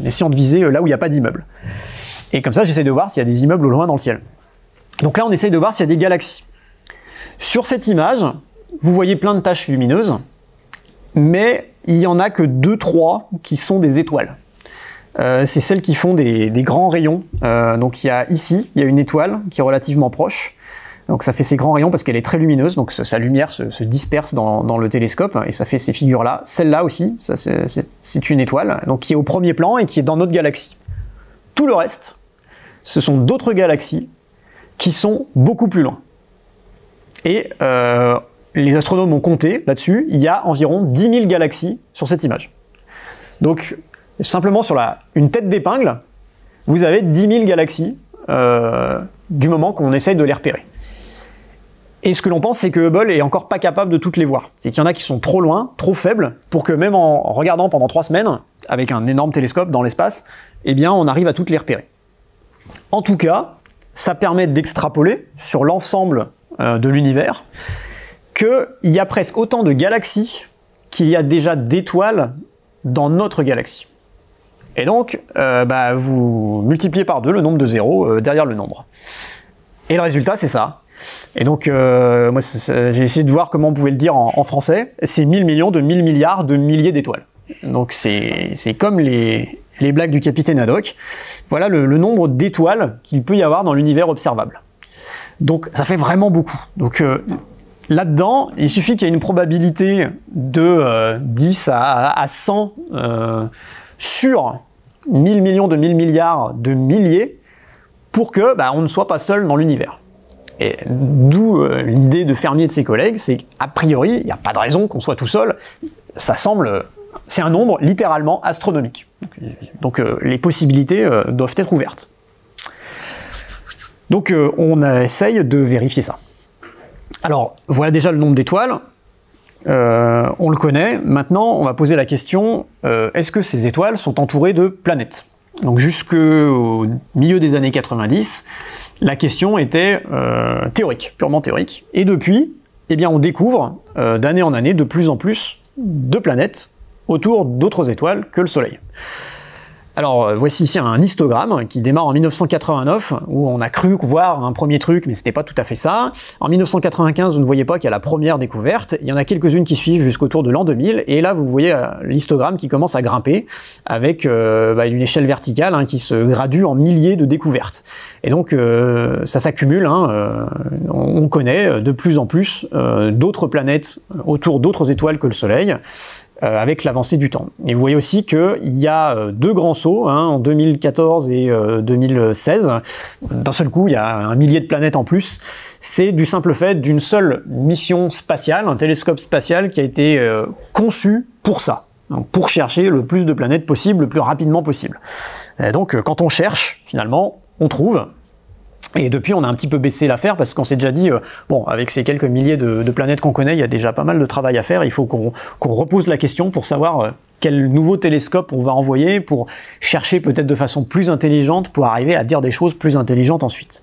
essayant de viser là où il n'y a pas d'immeuble. Et comme ça, j'essaie de voir s'il y a des immeubles au loin dans le ciel. Donc là, on essaye de voir s'il y a des galaxies. Sur cette image, vous voyez plein de taches lumineuses, mais il n'y en a que 2-3 qui sont des étoiles. C'est celles qui font des grands rayons. Donc il y a une étoile qui est relativement proche. Donc ça fait ces grands rayons parce qu'elle est très lumineuse, donc sa lumière se disperse dans le télescope et ça fait ces figures-là. Celle-là aussi, c'est une étoile, donc qui est au premier plan et qui est dans notre galaxie. Tout le reste, ce sont d'autres galaxies qui sont beaucoup plus loin. Et les astronomes ont compté là-dessus, il y a environ 10 000 galaxies sur cette image. Donc simplement sur une tête d'épingle, vous avez 10 000 galaxies du moment qu'on essaye de les repérer. Et ce que l'on pense, c'est que Hubble est encore pas capable de toutes les voir. C'est qu'il y en a qui sont trop loin, trop faibles, pour que même en regardant pendant 3 semaines, avec un énorme télescope dans l'espace, eh bien on arrive à toutes les repérer. En tout cas, ça permet d'extrapoler sur l'ensemble de l'univers qu'il y a presque autant de galaxies qu'il y a déjà d'étoiles dans notre galaxie. Et donc, vous multipliez par 2 le nombre de zéros derrière le nombre. Et le résultat, c'est ça. Et donc, moi, j'ai essayé de voir comment on pouvait le dire en français. C'est 1000 millions de 1000 milliards de milliers d'étoiles. Donc, c'est comme les blagues du capitaine Haddock. Voilà le nombre d'étoiles qu'il peut y avoir dans l'univers observable. Donc, ça fait vraiment beaucoup. Donc, là-dedans, il suffit qu'il y ait une probabilité de 10 à 100 sur 1000 millions de 1000 milliards de milliers pour que on ne soit pas seul dans l'univers. Et d'où l'idée de Fermi et de ses collègues, c'est qu'a priori, il n'y a pas de raison qu'on soit tout seul. Ça semble, c'est un nombre littéralement astronomique. Donc les possibilités doivent être ouvertes. Donc on essaye de vérifier ça. Alors voilà déjà le nombre d'étoiles. On le connaît. Maintenant, on va poser la question, est-ce que ces étoiles sont entourées de planètes? Donc jusqu'au milieu des années 90, la question était théorique, purement théorique. Et depuis, eh bien, on découvre d'année en année de plus en plus de planètes autour d'autres étoiles que le Soleil. Alors voici ici un histogramme qui démarre en 1989, où on a cru voir un premier truc, mais c'était pas tout à fait ça. En 1995, vous ne voyez pas qu'il y a la première découverte. Il y en a quelques-unes qui suivent jusqu'autour de l'an 2000, et là vous voyez l'histogramme qui commence à grimper avec une échelle verticale qui se gradue en milliers de découvertes. Et donc ça s'accumule, on connaît de plus en plus d'autres planètes autour d'autres étoiles que le Soleil, avec l'avancée du temps. Et vous voyez aussi qu'il y a 2 grands sauts, en 2014 et 2016. D'un seul coup, il y a un millier de planètes en plus. C'est du simple fait d'une seule mission spatiale, un télescope spatial qui a été conçu pour ça, donc pour chercher le plus de planètes possible, le plus rapidement possible. Et donc, quand on cherche, finalement, on trouve. Et depuis, on a un petit peu baissé l'affaire parce qu'on s'est déjà dit, bon, avec ces quelques milliers de planètes qu'on connaît, il y a déjà pas mal de travail à faire. Il faut qu'on repose la question pour savoir quel nouveau télescope on va envoyer pour chercher peut-être de façon plus intelligente pour arriver à dire des choses plus intelligentes ensuite.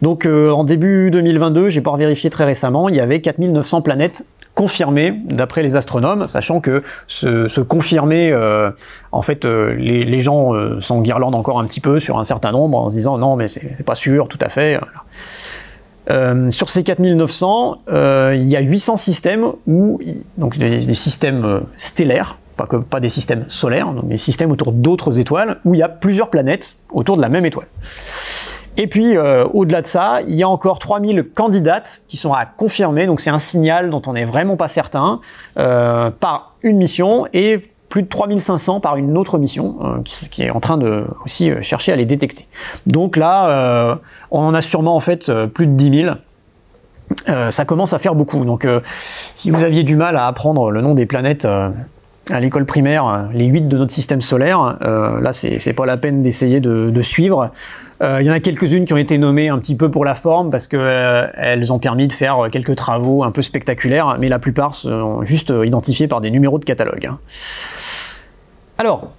Donc en début 2022, j'ai pas vérifié très récemment, il y avait 4900 planètes confirmées d'après les astronomes, sachant que ce confirmé, en fait, les gens s'enguirlandent encore un petit peu sur un certain nombre en se disant non mais c'est pas sûr, tout à fait. Sur ces 4900, il y a 800 systèmes où, donc des systèmes stellaires, pas des systèmes solaires, donc des systèmes autour d'autres étoiles où il y a plusieurs planètes autour de la même étoile. Et puis, au-delà de ça, il y a encore 3000 candidates qui sont à confirmer, donc c'est un signal dont on n'est vraiment pas certain, par une mission, et plus de 3500 par une autre mission, qui est en train de aussi chercher à les détecter. Donc là, on en a sûrement en fait plus de 10 000, ça commence à faire beaucoup. Donc si vous aviez du mal à apprendre le nom des planètes à l'école primaire, les 8 de notre système solaire, là c'est pas la peine d'essayer de suivre. Il y en a quelques-unes qui ont été nommées un petit peu pour la forme parce que elles ont permis de faire quelques travaux un peu spectaculaires, mais la plupart sont juste identifiées par des numéros de catalogue. Alors,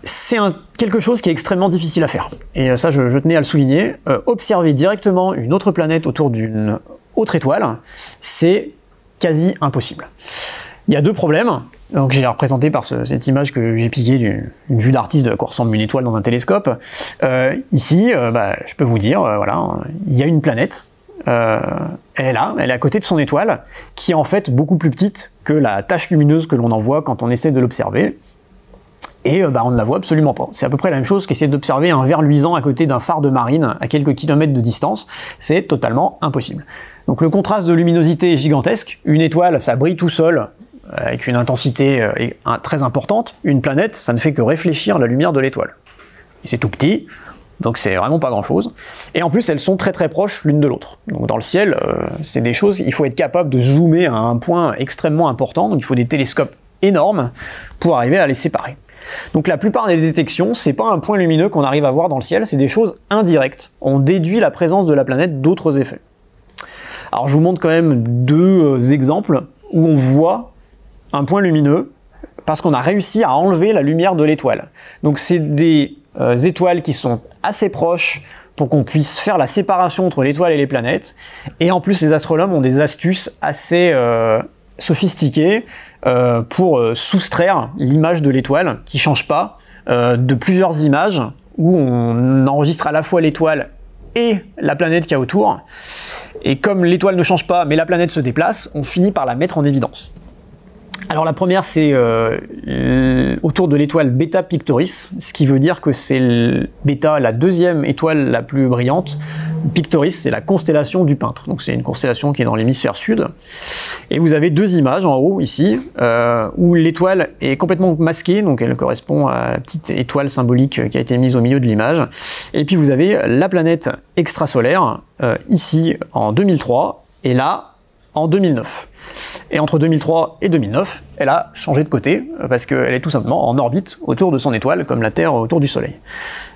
c'est quelque chose qui est extrêmement difficile à faire. Et ça, je tenais à le souligner. Observer directement une autre planète autour d'une autre étoile, c'est quasi impossible. Il y a deux problèmes. Donc j'ai représenté par cette image que j'ai piquée d'une vue d'artiste de à quoi ressemble une étoile dans un télescope. Ici, je peux vous dire, voilà, il y a une planète. Elle est là, elle est à côté de son étoile, qui est en fait beaucoup plus petite que la tache lumineuse que l'on en voit quand on essaie de l'observer. Et on ne la voit absolument pas. C'est à peu près la même chose qu'essayer d'observer un ver luisant à côté d'un phare de marine à quelques kilomètres de distance. C'est totalement impossible. Donc le contraste de luminosité est gigantesque. Une étoile, ça brille tout seul, avec une intensité très importante. Une planète, ça ne fait que réfléchir la lumière de l'étoile. Et c'est tout petit, donc c'est vraiment pas grand-chose. Et en plus, elles sont très très proches l'une de l'autre. Donc dans le ciel, c'est des choses, il faut être capable de zoomer à un point extrêmement important, donc il faut des télescopes énormes pour arriver à les séparer. Donc la plupart des détections, c'est pas un point lumineux qu'on arrive à voir dans le ciel, c'est des choses indirectes. On déduit la présence de la planète d'autres effets. Alors je vous montre quand même deux exemples où on voit un point lumineux parce qu'on a réussi à enlever la lumière de l'étoile. Donc c'est des étoiles qui sont assez proches pour qu'on puisse faire la séparation entre l'étoile et les planètes. Et en plus, les astronomes ont des astuces assez sophistiquées pour soustraire l'image de l'étoile qui ne change pas de plusieurs images où on enregistre à la fois l'étoile et la planète qu'il y a autour. Et comme l'étoile ne change pas mais la planète se déplace, on finit par la mettre en évidence. Alors la première, c'est autour de l'étoile Beta Pictoris, ce qui veut dire que c'est Beta, la deuxième étoile la plus brillante. Pictoris, c'est la constellation du peintre, donc c'est une constellation qui est dans l'hémisphère sud. Et vous avez deux images en haut, ici, où l'étoile est complètement masquée, donc elle correspond à la petite étoile symbolique qui a été mise au milieu de l'image. Et puis vous avez la planète extrasolaire, ici en 2003, et là en 2009. Et entre 2003 et 2009, elle a changé de côté, parce qu'elle est tout simplement en orbite autour de son étoile, comme la Terre autour du Soleil.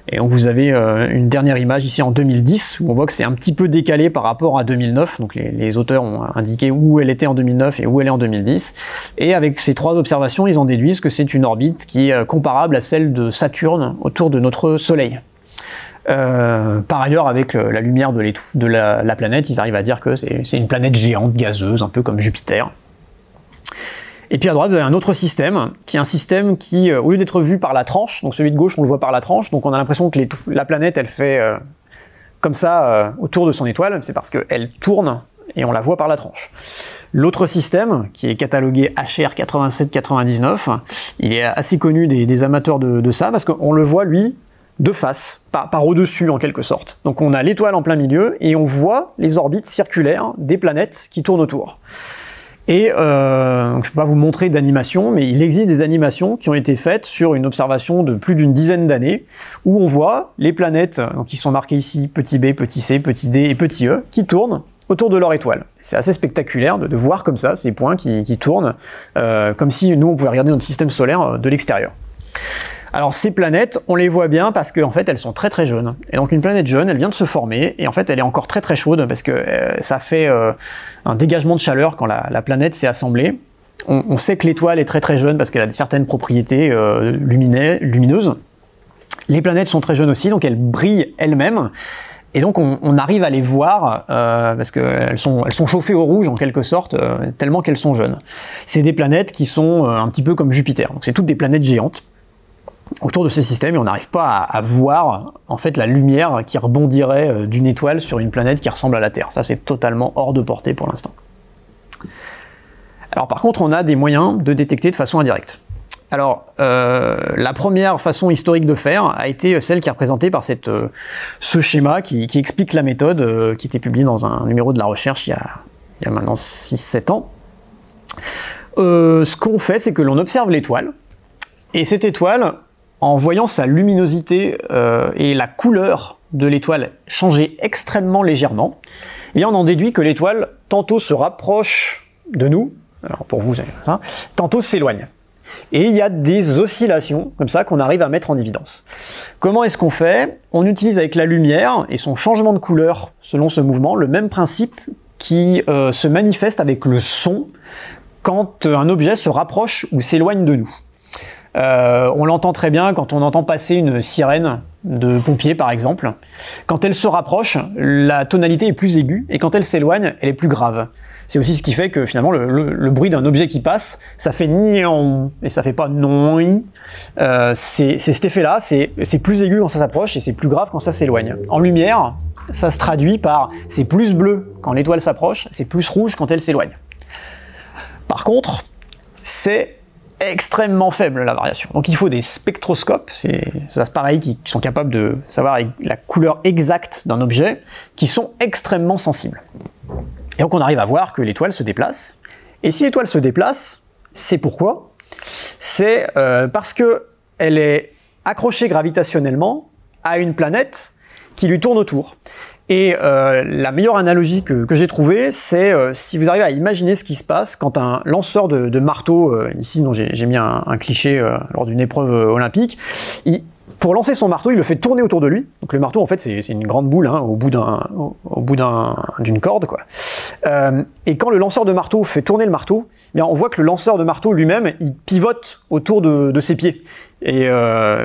Et donc vous avez une dernière image ici en 2010, où on voit que c'est un petit peu décalé par rapport à 2009, donc les auteurs ont indiqué où elle était en 2009 et où elle est en 2010, et avec ces trois observations, ils en déduisent que c'est une orbite qui est comparable à celle de Saturne autour de notre Soleil. Par ailleurs, avec la lumière de la planète, ils arrivent à dire que c'est une planète géante, gazeuse, un peu comme Jupiter. Et puis à droite, vous avez un autre système, qui est un système qui, au lieu d'être vu par la tranche, donc celui de gauche, on le voit par la tranche, donc on a l'impression que la planète, elle fait comme ça autour de son étoile, c'est parce qu'elle tourne et on la voit par la tranche. L'autre système, qui est catalogué HR 8799, il est assez connu des amateurs de ça, parce qu'on le voit, lui, de face, par au-dessus en quelque sorte. Donc on a l'étoile en plein milieu, et on voit les orbites circulaires des planètes qui tournent autour. Et je ne peux pas vous montrer d'animation, mais il existe des animations qui ont été faites sur une observation de plus d'une dizaine d'années, où on voit les planètes, donc qui sont marquées ici, petit b, petit c, petit d et petit e, qui tournent autour de leur étoile. C'est assez spectaculaire de voir comme ça, ces points qui tournent, comme si nous on pouvait regarder notre système solaire de l'extérieur. Alors ces planètes, on les voit bien parce qu'en fait elles sont très très jeunes. Et donc une planète jeune, elle vient de se former, et en fait elle est encore très très chaude parce que ça fait un dégagement de chaleur quand la planète s'est assemblée. On sait que l'étoile est très très jeune parce qu'elle a certaines propriétés lumineuses. Les planètes sont très jeunes aussi, donc elles brillent elles-mêmes. Et donc on arrive à les voir parce qu'elles sont chauffées au rouge en quelque sorte, tellement qu'elles sont jeunes. C'est des planètes qui sont un petit peu comme Jupiter, donc c'est toutes des planètes géantes autour de ce système, et on n'arrive pas à voir en fait la lumière qui rebondirait d'une étoile sur une planète qui ressemble à la Terre. Ça, c'est totalement hors de portée pour l'instant. Alors par contre, on a des moyens de détecter de façon indirecte. Alors, la première façon historique de faire a été celle qui est représentée par ce schéma qui explique la méthode, qui était publié dans un numéro de La Recherche il y a maintenant 6-7 ans. Ce qu'on fait, c'est que l'on observe l'étoile, et cette étoile, en voyant sa luminosité et la couleur de l'étoile changeait extrêmement légèrement, et on en déduit que l'étoile tantôt se rapproche de nous, alors pour vous, ça, tantôt s'éloigne. Et il y a des oscillations comme ça qu'on arrive à mettre en évidence. Comment est-ce qu'on fait? On utilise avec la lumière et son changement de couleur selon ce mouvement le même principe qui se manifeste avec le son quand un objet se rapproche ou s'éloigne de nous. On l'entend très bien quand on entend passer une sirène de pompiers par exemple. Quand elle se rapproche, la tonalité est plus aiguë et quand elle s'éloigne, elle est plus grave. C'est aussi ce qui fait que finalement le bruit d'un objet qui passe, ça fait nion et ça fait pas non. C'est cet effet-là, c'est plus aigu quand ça s'approche et c'est plus grave quand ça s'éloigne. En lumière, ça se traduit par c'est plus bleu quand l'étoile s'approche, c'est plus rouge quand elle s'éloigne. Par contre, c'est extrêmement faible la variation. Donc il faut des spectroscopes, c'est pareil, qui sont capables de savoir la couleur exacte d'un objet, qui sont extrêmement sensibles. Et donc on arrive à voir que l'étoile se déplace. Et si l'étoile se déplace, c'est pourquoi? C'est parce qu'elle est accrochée gravitationnellement à une planète qui lui tourne autour. Et la meilleure analogie que j'ai trouvée, c'est si vous arrivez à imaginer ce qui se passe quand un lanceur de marteau, ici dont j'ai mis un cliché lors d'une épreuve olympique, pour lancer son marteau, il le fait tourner autour de lui. Donc le marteau, en fait, c'est une grande boule hein, au bout d'une corde, quoi. Et quand le lanceur de marteau fait tourner le marteau, eh bien, on voit que le lanceur de marteau lui-même, il pivote autour de ses pieds. Et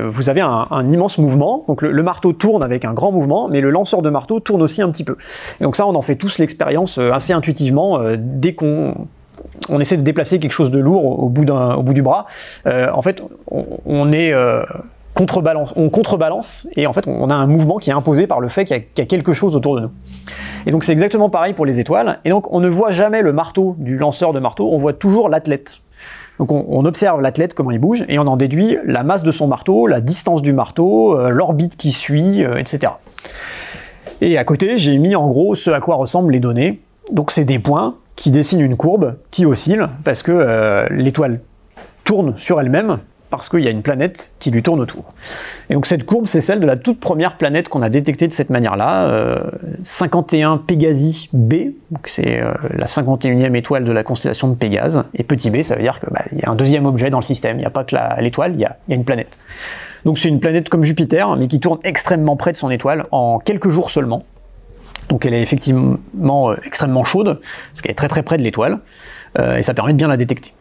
vous avez un immense mouvement. Donc le marteau tourne avec un grand mouvement, mais le lanceur de marteau tourne aussi un petit peu. Et donc ça, on en fait tous l'expérience assez intuitivement dès qu'on essaie de déplacer quelque chose de lourd au bout du bras. En fait, on contrebalance et en fait on a un mouvement qui est imposé par le fait qu'il y a quelque chose autour de nous. Et donc c'est exactement pareil pour les étoiles, et donc on ne voit jamais le marteau du lanceur de marteau, on voit toujours l'athlète. Donc on observe l'athlète, comment il bouge, et on en déduit la masse de son marteau, la distance du marteau, l'orbite qui suit, etc. Et à côté, j'ai mis en gros ce à quoi ressemblent les données. Donc c'est des points qui dessinent une courbe qui oscille, parce que l'étoile tourne sur elle-même, parce qu'il y a une planète qui lui tourne autour. Et donc cette courbe, c'est celle de la toute première planète qu'on a détectée de cette manière-là, 51 Pégasi B, donc c'est la 51e étoile de la constellation de Pégase, et petit b, ça veut dire qu'il y a un deuxième objet dans le système, il n'y a pas que l'étoile, il y a une planète. Donc c'est une planète comme Jupiter, mais qui tourne extrêmement près de son étoile, en quelques jours seulement. Donc elle est effectivement extrêmement chaude, parce qu'elle est très très près de l'étoile, et ça permet de bien la détecter.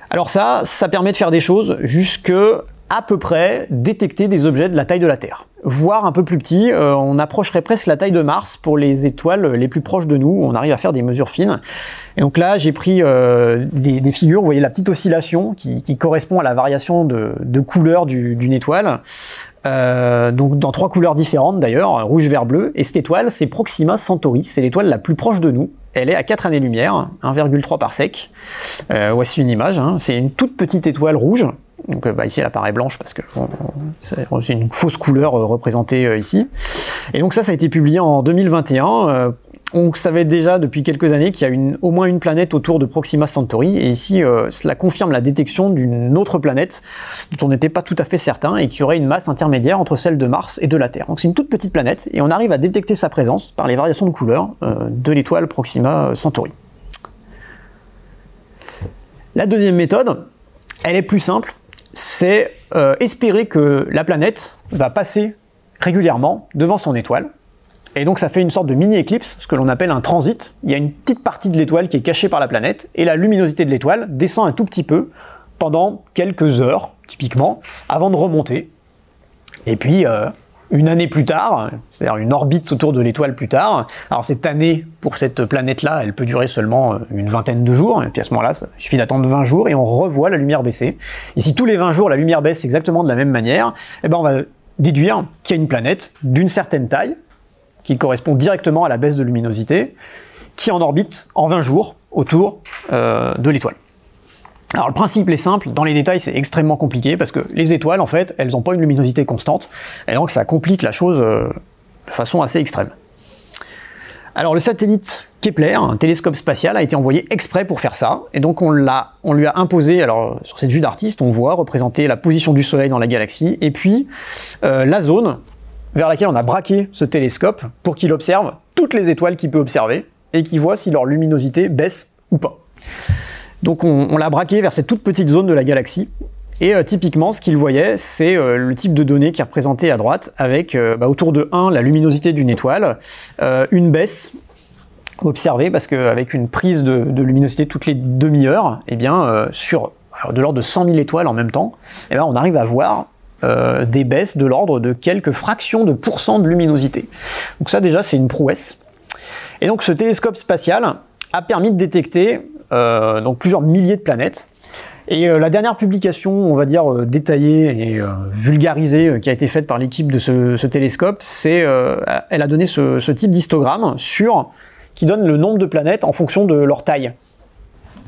Alors ça permet de faire des choses jusque à peu près détecter des objets de la taille de la Terre. Voire un peu plus petit, on approcherait presque la taille de Mars pour les étoiles les plus proches de nous, on arrive à faire des mesures fines. Et donc là, j'ai pris des figures, vous voyez la petite oscillation qui correspond à la variation de couleur d'une étoile. Donc dans 3 couleurs différentes d'ailleurs, rouge, vert, bleu, et cette étoile c'est Proxima Centauri, c'est l'étoile la plus proche de nous, elle est à 4 années-lumière, 1,3 parsec, voici une image, hein. C'est une toute petite étoile rouge, donc ici elle apparaît blanche parce que c'est une fausse couleur représentée ici, et donc ça a été publié en 2021, on savait déjà depuis quelques années qu'il y a au moins une planète autour de Proxima Centauri, et ici cela confirme la détection d'une autre planète dont on n'était pas tout à fait certain et qui aurait une masse intermédiaire entre celle de Mars et de la Terre. Donc c'est une toute petite planète et on arrive à détecter sa présence par les variations de couleur de l'étoile Proxima Centauri. La deuxième méthode, elle est plus simple, c'est espérer que la planète va passer régulièrement devant son étoile. Et donc ça fait une sorte de mini-éclipse, ce que l'on appelle un transit. Il y a une petite partie de l'étoile qui est cachée par la planète, et la luminosité de l'étoile descend un tout petit peu pendant quelques heures, typiquement, avant de remonter. Et puis, une année plus tard, c'est-à-dire une orbite autour de l'étoile plus tard, alors cette année, pour cette planète-là, elle peut durer seulement une vingtaine de jours, et puis à ce moment-là, il suffit d'attendre 20 jours, et on revoit la lumière baisser. Et si tous les 20 jours, la lumière baisse exactement de la même manière, eh ben on va déduire qu'il y a une planète d'une certaine taille, qui correspond directement à la baisse de luminosité, qui est en orbite en 20 jours autour de l'étoile. Alors le principe est simple, dans les détails c'est extrêmement compliqué, parce que les étoiles en fait, elles n'ont pas une luminosité constante, et donc ça complique la chose de façon assez extrême. Alors le satellite Kepler, un télescope spatial, a été envoyé exprès pour faire ça, et donc on lui a imposé, alors sur cette vue d'artiste, on voit représenter la position du Soleil dans la galaxie, et puis la zone vers laquelle on a braqué ce télescope pour qu'il observe toutes les étoiles qu'il peut observer et qu'il voit si leur luminosité baisse ou pas. Donc on l'a braqué vers cette toute petite zone de la galaxie. Et typiquement, ce qu'il voyait, c'est le type de données qui est représenté à droite, avec autour de 1, la luminosité d'une étoile, une baisse observée, parce qu'avec une prise de luminosité toutes les demi-heures, eh bien, sur de l'ordre de 100 000 étoiles en même temps, eh bien, on arrive à voir des baisses de l'ordre de quelques fractions de pourcents de luminosité. Donc ça, déjà, c'est une prouesse. Et donc, ce télescope spatial a permis de détecter donc plusieurs milliers de planètes. Et la dernière publication, on va dire, détaillée et vulgarisée qui a été faite par l'équipe de ce télescope, elle a donné ce type d'histogramme qui donne le nombre de planètes en fonction de leur taille.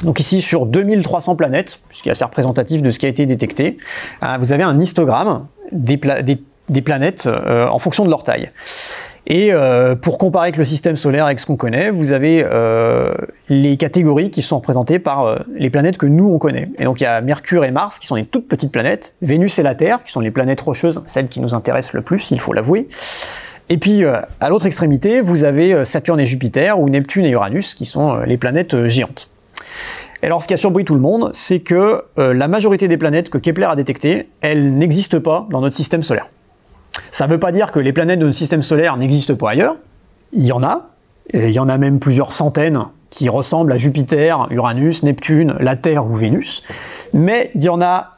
Donc ici, sur 2300 planètes, ce qui est assez représentatif de ce qui a été détecté, vous avez un histogramme des planètes en fonction de leur taille. Et pour comparer avec le système solaire, avec ce qu'on connaît, vous avez les catégories qui sont représentées par les planètes que nous on connaît. Et donc il y a Mercure et Mars qui sont des toutes petites planètes, Vénus et la Terre qui sont les planètes rocheuses, celles qui nous intéressent le plus, il faut l'avouer. Et puis à l'autre extrémité, vous avez Saturne et Jupiter ou Neptune et Uranus qui sont les planètes géantes. Et alors ce qui a surpris tout le monde, c'est que la majorité des planètes que Kepler a détectées, elles n'existent pas dans notre système solaire. Ça ne veut pas dire que les planètes de notre système solaire n'existent pas ailleurs. Il y en a, et il y en a même plusieurs centaines qui ressemblent à Jupiter, Uranus, Neptune, la Terre ou Vénus. Mais il y en a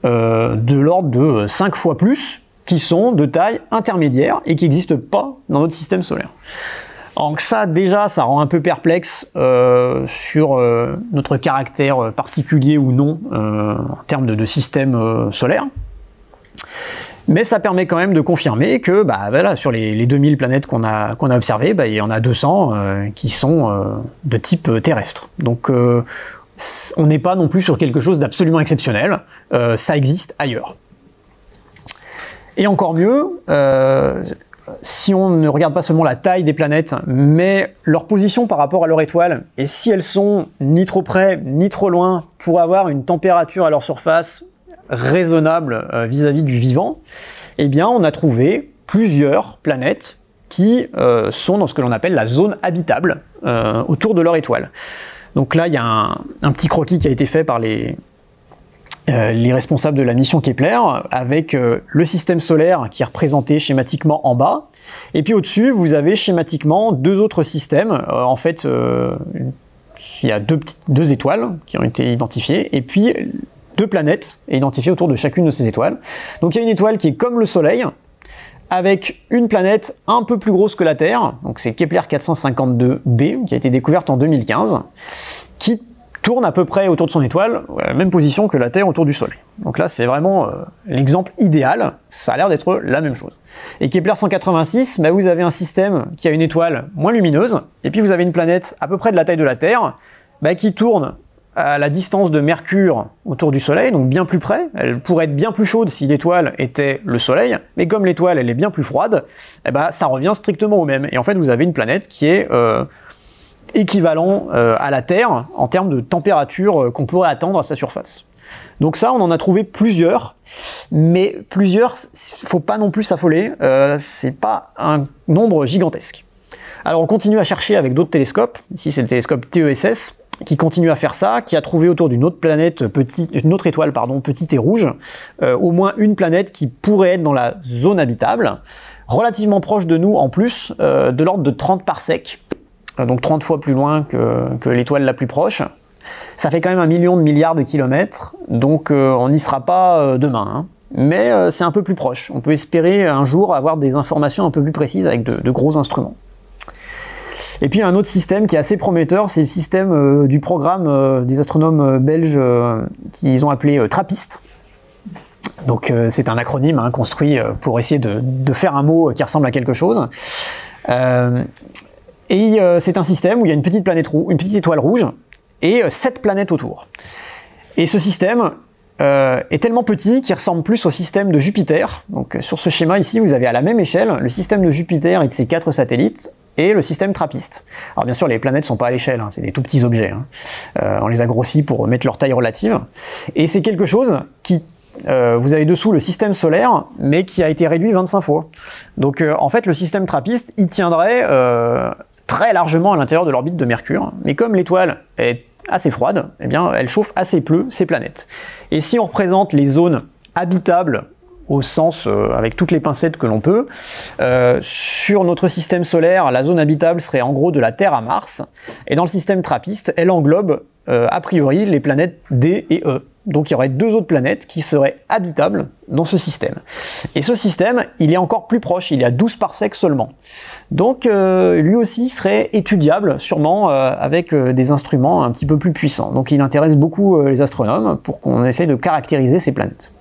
de l'ordre de 5 fois plus qui sont de taille intermédiaire et qui n'existent pas dans notre système solaire. Donc ça, déjà, ça rend un peu perplexe sur notre caractère particulier ou non en termes de système solaire. Mais ça permet quand même de confirmer que voilà, sur les 2000 planètes qu'on a observées, il y en a 200 qui sont de type terrestre. Donc on n'est pas non plus sur quelque chose d'absolument exceptionnel, ça existe ailleurs. Et encore mieux, si on ne regarde pas seulement la taille des planètes, mais leur position par rapport à leur étoile, et si elles sont ni trop près ni trop loin pour avoir une température à leur surface raisonnable vis-à-vis du vivant, eh bien on a trouvé plusieurs planètes qui sont dans ce que l'on appelle la zone habitable autour de leur étoile. Donc là, il y a un petit croquis qui a été fait par les responsables de la mission Kepler, avec le système solaire qui est représenté schématiquement en bas, et puis au-dessus, vous avez schématiquement deux autres systèmes. En fait, il y a deux étoiles qui ont été identifiées, et puis 2 planètes identifiées autour de chacune de ces étoiles. Donc il y a une étoile qui est comme le Soleil, avec une planète un peu plus grosse que la Terre, donc c'est Kepler 452b, qui a été découverte en 2015, qui tourne à peu près autour de son étoile, à la même position que la Terre autour du Soleil. Donc là, c'est vraiment l'exemple idéal, ça a l'air d'être la même chose. Et Kepler 186, vous avez un système qui a une étoile moins lumineuse, et puis vous avez une planète à peu près de la taille de la Terre, qui tourne à la distance de Mercure autour du Soleil, donc bien plus près. Elle pourrait être bien plus chaude si l'étoile était le Soleil, mais comme l'étoile elle est bien plus froide, ça revient strictement au même. Et en fait, vous avez une planète qui est équivalent à la Terre en termes de température qu'on pourrait attendre à sa surface. Donc ça, on en a trouvé plusieurs, mais plusieurs, faut pas non plus s'affoler, c'est pas un nombre gigantesque. Alors on continue à chercher avec d'autres télescopes, ici c'est le télescope TESS, qui continue à faire ça, qui a trouvé autour d'une autre planète, une autre étoile petite et rouge, au moins une planète qui pourrait être dans la zone habitable, relativement proche de nous en plus, de l'ordre de 30 parsecs, donc 30 fois plus loin que l'étoile la plus proche. Ça fait quand même 1 million de milliards de kilomètres, donc on n'y sera pas demain, hein. Mais c'est un peu plus proche. On peut espérer un jour avoir des informations un peu plus précises avec de gros instruments. Et puis un autre système qui est assez prometteur, c'est le système du programme des astronomes belges qu'ils ont appelé TRAPPIST. Donc c'est un acronyme construit pour essayer de faire un mot qui ressemble à quelque chose. C'est un système où il y a une petite étoile rouge et 7 planètes autour. Et ce système est tellement petit qu'il ressemble plus au système de Jupiter. Donc sur ce schéma ici, vous avez à la même échelle le système de Jupiter et de ses 4 satellites, et le système TRAPPIST. Alors bien sûr, les planètes ne sont pas à l'échelle, c'est des tout petits objets. On les a grossis pour mettre leur taille relative. Et c'est quelque chose qui vous avez dessous le système solaire, mais qui a été réduit 25 fois. Donc en fait, le système trappiste, il tiendrait très largement à l'intérieur de l'orbite de Mercure, mais comme l'étoile est assez froide, eh bien, elle chauffe assez peu ces planètes. Et si on représente les zones habitables, au sens avec toutes les pincettes que l'on peut, sur notre système solaire, la zone habitable serait en gros de la Terre à Mars, et dans le système trappiste, elle englobe a priori les planètes D et E. Donc il y aurait 2 autres planètes qui seraient habitables dans ce système. Et ce système, il est encore plus proche, il est à 12 parsecs seulement. Donc lui aussi serait étudiable, sûrement avec des instruments un petit peu plus puissants. Donc il intéresse beaucoup les astronomes pour qu'on essaye de caractériser ces planètes.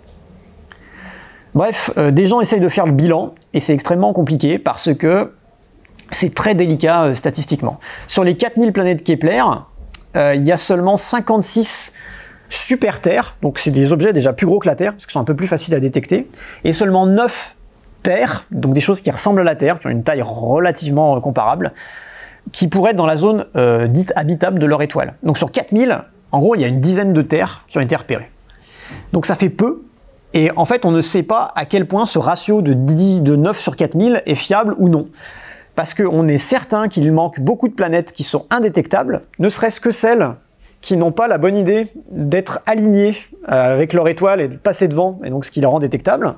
Bref, des gens essayent de faire le bilan, et c'est extrêmement compliqué parce que c'est très délicat statistiquement. Sur les 4000 planètes Kepler, il y a seulement 56 super-Terres, donc c'est des objets déjà plus gros que la Terre, parce qu'ils sont un peu plus faciles à détecter, et seulement 9 Terres, donc des choses qui ressemblent à la Terre, qui ont une taille relativement comparable, qui pourraient être dans la zone dite habitable de leur étoile. Donc sur 4000, en gros, il y a une dizaine de Terres qui ont été repérées. Donc ça fait peu, et en fait, on ne sait pas à quel point ce ratio de 9 sur 4000 est fiable ou non. Parce qu'on est certain qu'il manque beaucoup de planètes qui sont indétectables, ne serait-ce que celles qui n'ont pas la bonne idée d'être alignées avec leur étoile et de passer devant, et donc ce qui les rend détectables.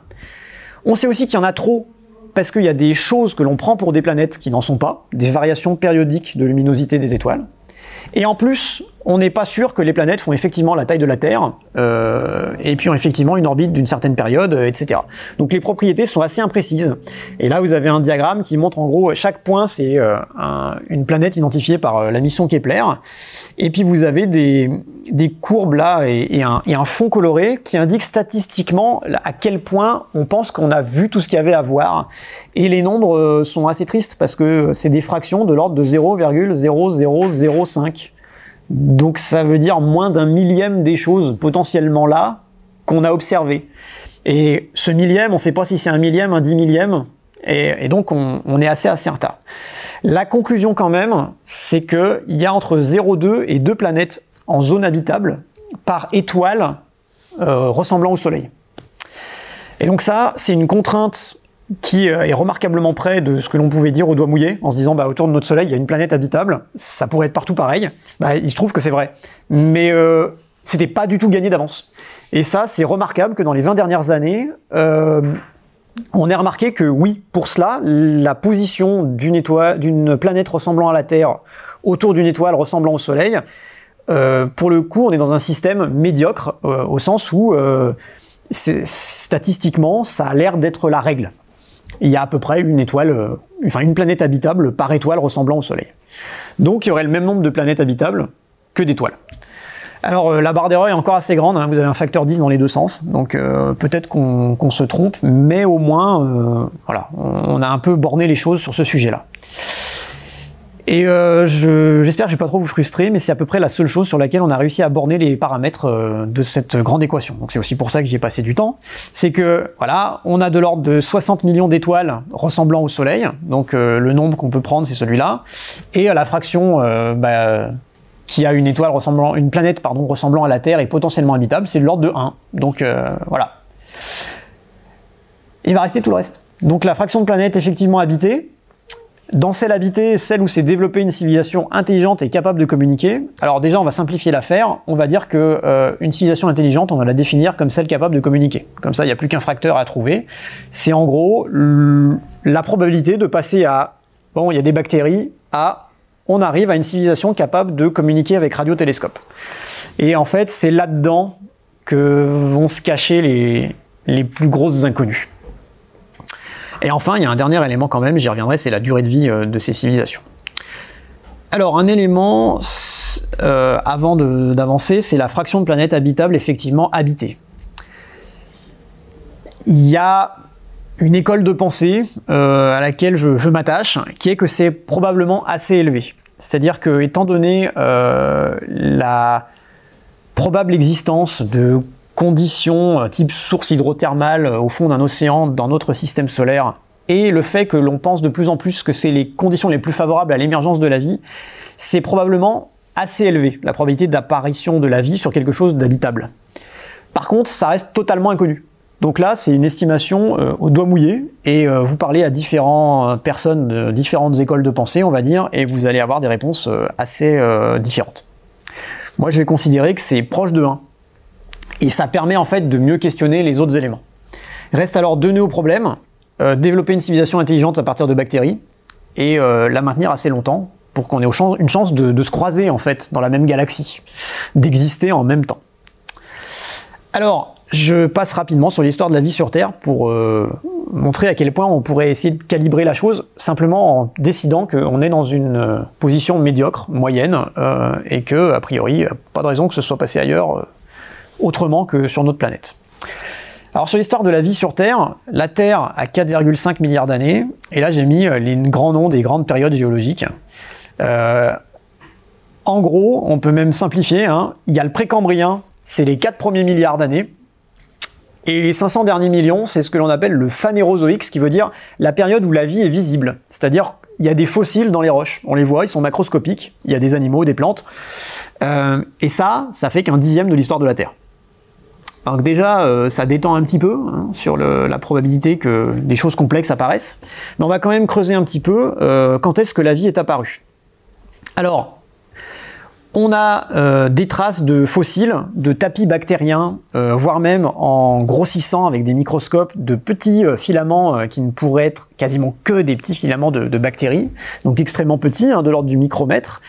On sait aussi qu'il y en a trop, parce qu'il y a des choses que l'on prend pour des planètes qui n'en sont pas, des variations périodiques de luminosité des étoiles. Et en plus, on n'est pas sûr que les planètes font effectivement la taille de la Terre, et puis ont effectivement une orbite d'une certaine période, etc. Donc les propriétés sont assez imprécises. Et là, vous avez un diagramme qui montre en gros, chaque point, c'est une planète identifiée par la mission Kepler. Et puis vous avez des courbes là et un fond coloré qui indique statistiquement à quel point on pense qu'on a vu tout ce qu'il y avait à voir. Et les nombres sont assez tristes parce que c'est des fractions de l'ordre de 0,0005. Donc ça veut dire moins d'un millième des choses potentiellement là qu'on a observé. Et ce millième, on ne sait pas si c'est un millième, un 10 millième, et donc on est assez incertain. La conclusion quand même, c'est qu'il y a entre 0,2 et 2 planètes en zone habitable par étoile ressemblant au Soleil. Et donc ça, c'est une contrainte qui est remarquablement près de ce que l'on pouvait dire au doigt mouillé, en se disant bah, autour de notre Soleil, il y a une planète habitable, ça pourrait être partout pareil. Bah, il se trouve que c'est vrai. Mais c'était pas du tout gagné d'avance. Et ça, c'est remarquable que dans les 20 dernières années, on ait remarqué que oui, pour cela, la position d'une planète ressemblant à la Terre autour d'une étoile ressemblant au Soleil, pour le coup, on est dans un système médiocre, au sens où statistiquement, ça a l'air d'être la règle. Il y a à peu près une étoile, une planète habitable par étoile ressemblant au Soleil. Donc il y aurait le même nombre de planètes habitables que d'étoiles. Alors la barre d'erreur est encore assez grande, hein, vous avez un facteur 10 dans les deux sens, donc peut-être qu'on se trompe, mais au moins, voilà, on a un peu borné les choses sur ce sujet-là. Et j'espère que je ne vais pas trop vous frustrer, mais c'est à peu près la seule chose sur laquelle on a réussi à borner les paramètres de cette grande équation. Donc c'est aussi pour ça que j'y ai passé du temps. C'est que, voilà, on a de l'ordre de 60 millions d'étoiles ressemblant au Soleil, donc le nombre qu'on peut prendre, c'est celui-là, et la fraction qui a une planète ressemblant à la Terre et potentiellement habitable, c'est de l'ordre de 1. Donc voilà. Il va rester tout le reste. Donc la fraction de planètes effectivement habitée, dans celle habitée, celle où s'est développée une civilisation intelligente et capable de communiquer. Alors déjà, on va simplifier l'affaire. On va dire que une civilisation intelligente, on va la définir comme celle capable de communiquer. Comme ça, il n'y a plus qu'un fracteur à trouver. C'est en gros la probabilité de passer à, bon, il y a des bactéries, à, on arrive à une civilisation capable de communiquer avec radiotélescope. Et en fait, c'est là-dedans que vont se cacher les plus grosses inconnues. Et enfin, il y a un dernier élément quand même, j'y reviendrai, c'est la durée de vie de ces civilisations. Alors, un élément, avant d'avancer, c'est la fraction de planètes habitables effectivement habitées. Il y a une école de pensée à laquelle je m'attache, qui est que c'est probablement assez élevé. C'est-à-dire que, étant donné la probable existence de conditions type source hydrothermale au fond d'un océan dans notre système solaire, et le fait que l'on pense de plus en plus que c'est les conditions les plus favorables à l'émergence de la vie, c'est probablement assez élevé, la probabilité d'apparition de la vie sur quelque chose d'habitable. Par contre, ça reste totalement inconnu. Donc là, c'est une estimation au doigt mouillé, et vous parlez à différentes personnes de différentes écoles de pensée, on va dire, et vous allez avoir des réponses assez différentes. Moi, je vais considérer que c'est proche de 1. Et ça permet en fait de mieux questionner les autres éléments. Reste alors deux nœuds au problème, développer une civilisation intelligente à partir de bactéries, et la maintenir assez longtemps, pour qu'on ait une chance de se croiser en fait dans la même galaxie, d'exister en même temps. Alors, je passe rapidement sur l'histoire de la vie sur Terre pour montrer à quel point on pourrait essayer de calibrer la chose simplement en décidant qu'on est dans une position médiocre, moyenne, et que, a priori, pas de raison que ce soit passé ailleurs autrement que sur notre planète. Alors sur l'histoire de la vie sur Terre, la Terre a 4,5 milliards d'années, et là j'ai mis les grands noms des grandes périodes géologiques. En gros, on peut même simplifier, hein, il y a le précambrien, c'est les 4 premiers milliards d'années, et les 500 derniers millions, c'est ce que l'on appelle le phanérozoïque, ce qui veut dire la période où la vie est visible, c'est-à-dire il y a des fossiles dans les roches, on les voit, ils sont macroscopiques, il y a des animaux, des plantes, et ça fait qu'un dixième de l'histoire de la Terre. Donc déjà, ça détend un petit peu hein, sur la probabilité que des choses complexes apparaissent, mais on va quand même creuser un petit peu quand est-ce que la vie est apparue. Alors, on a des traces de fossiles, de tapis bactériens, voire même en grossissant avec des microscopes de petits filaments qui ne pourraient être quasiment que des petits filaments de bactéries, donc extrêmement petits, hein, de l'ordre du micromètre.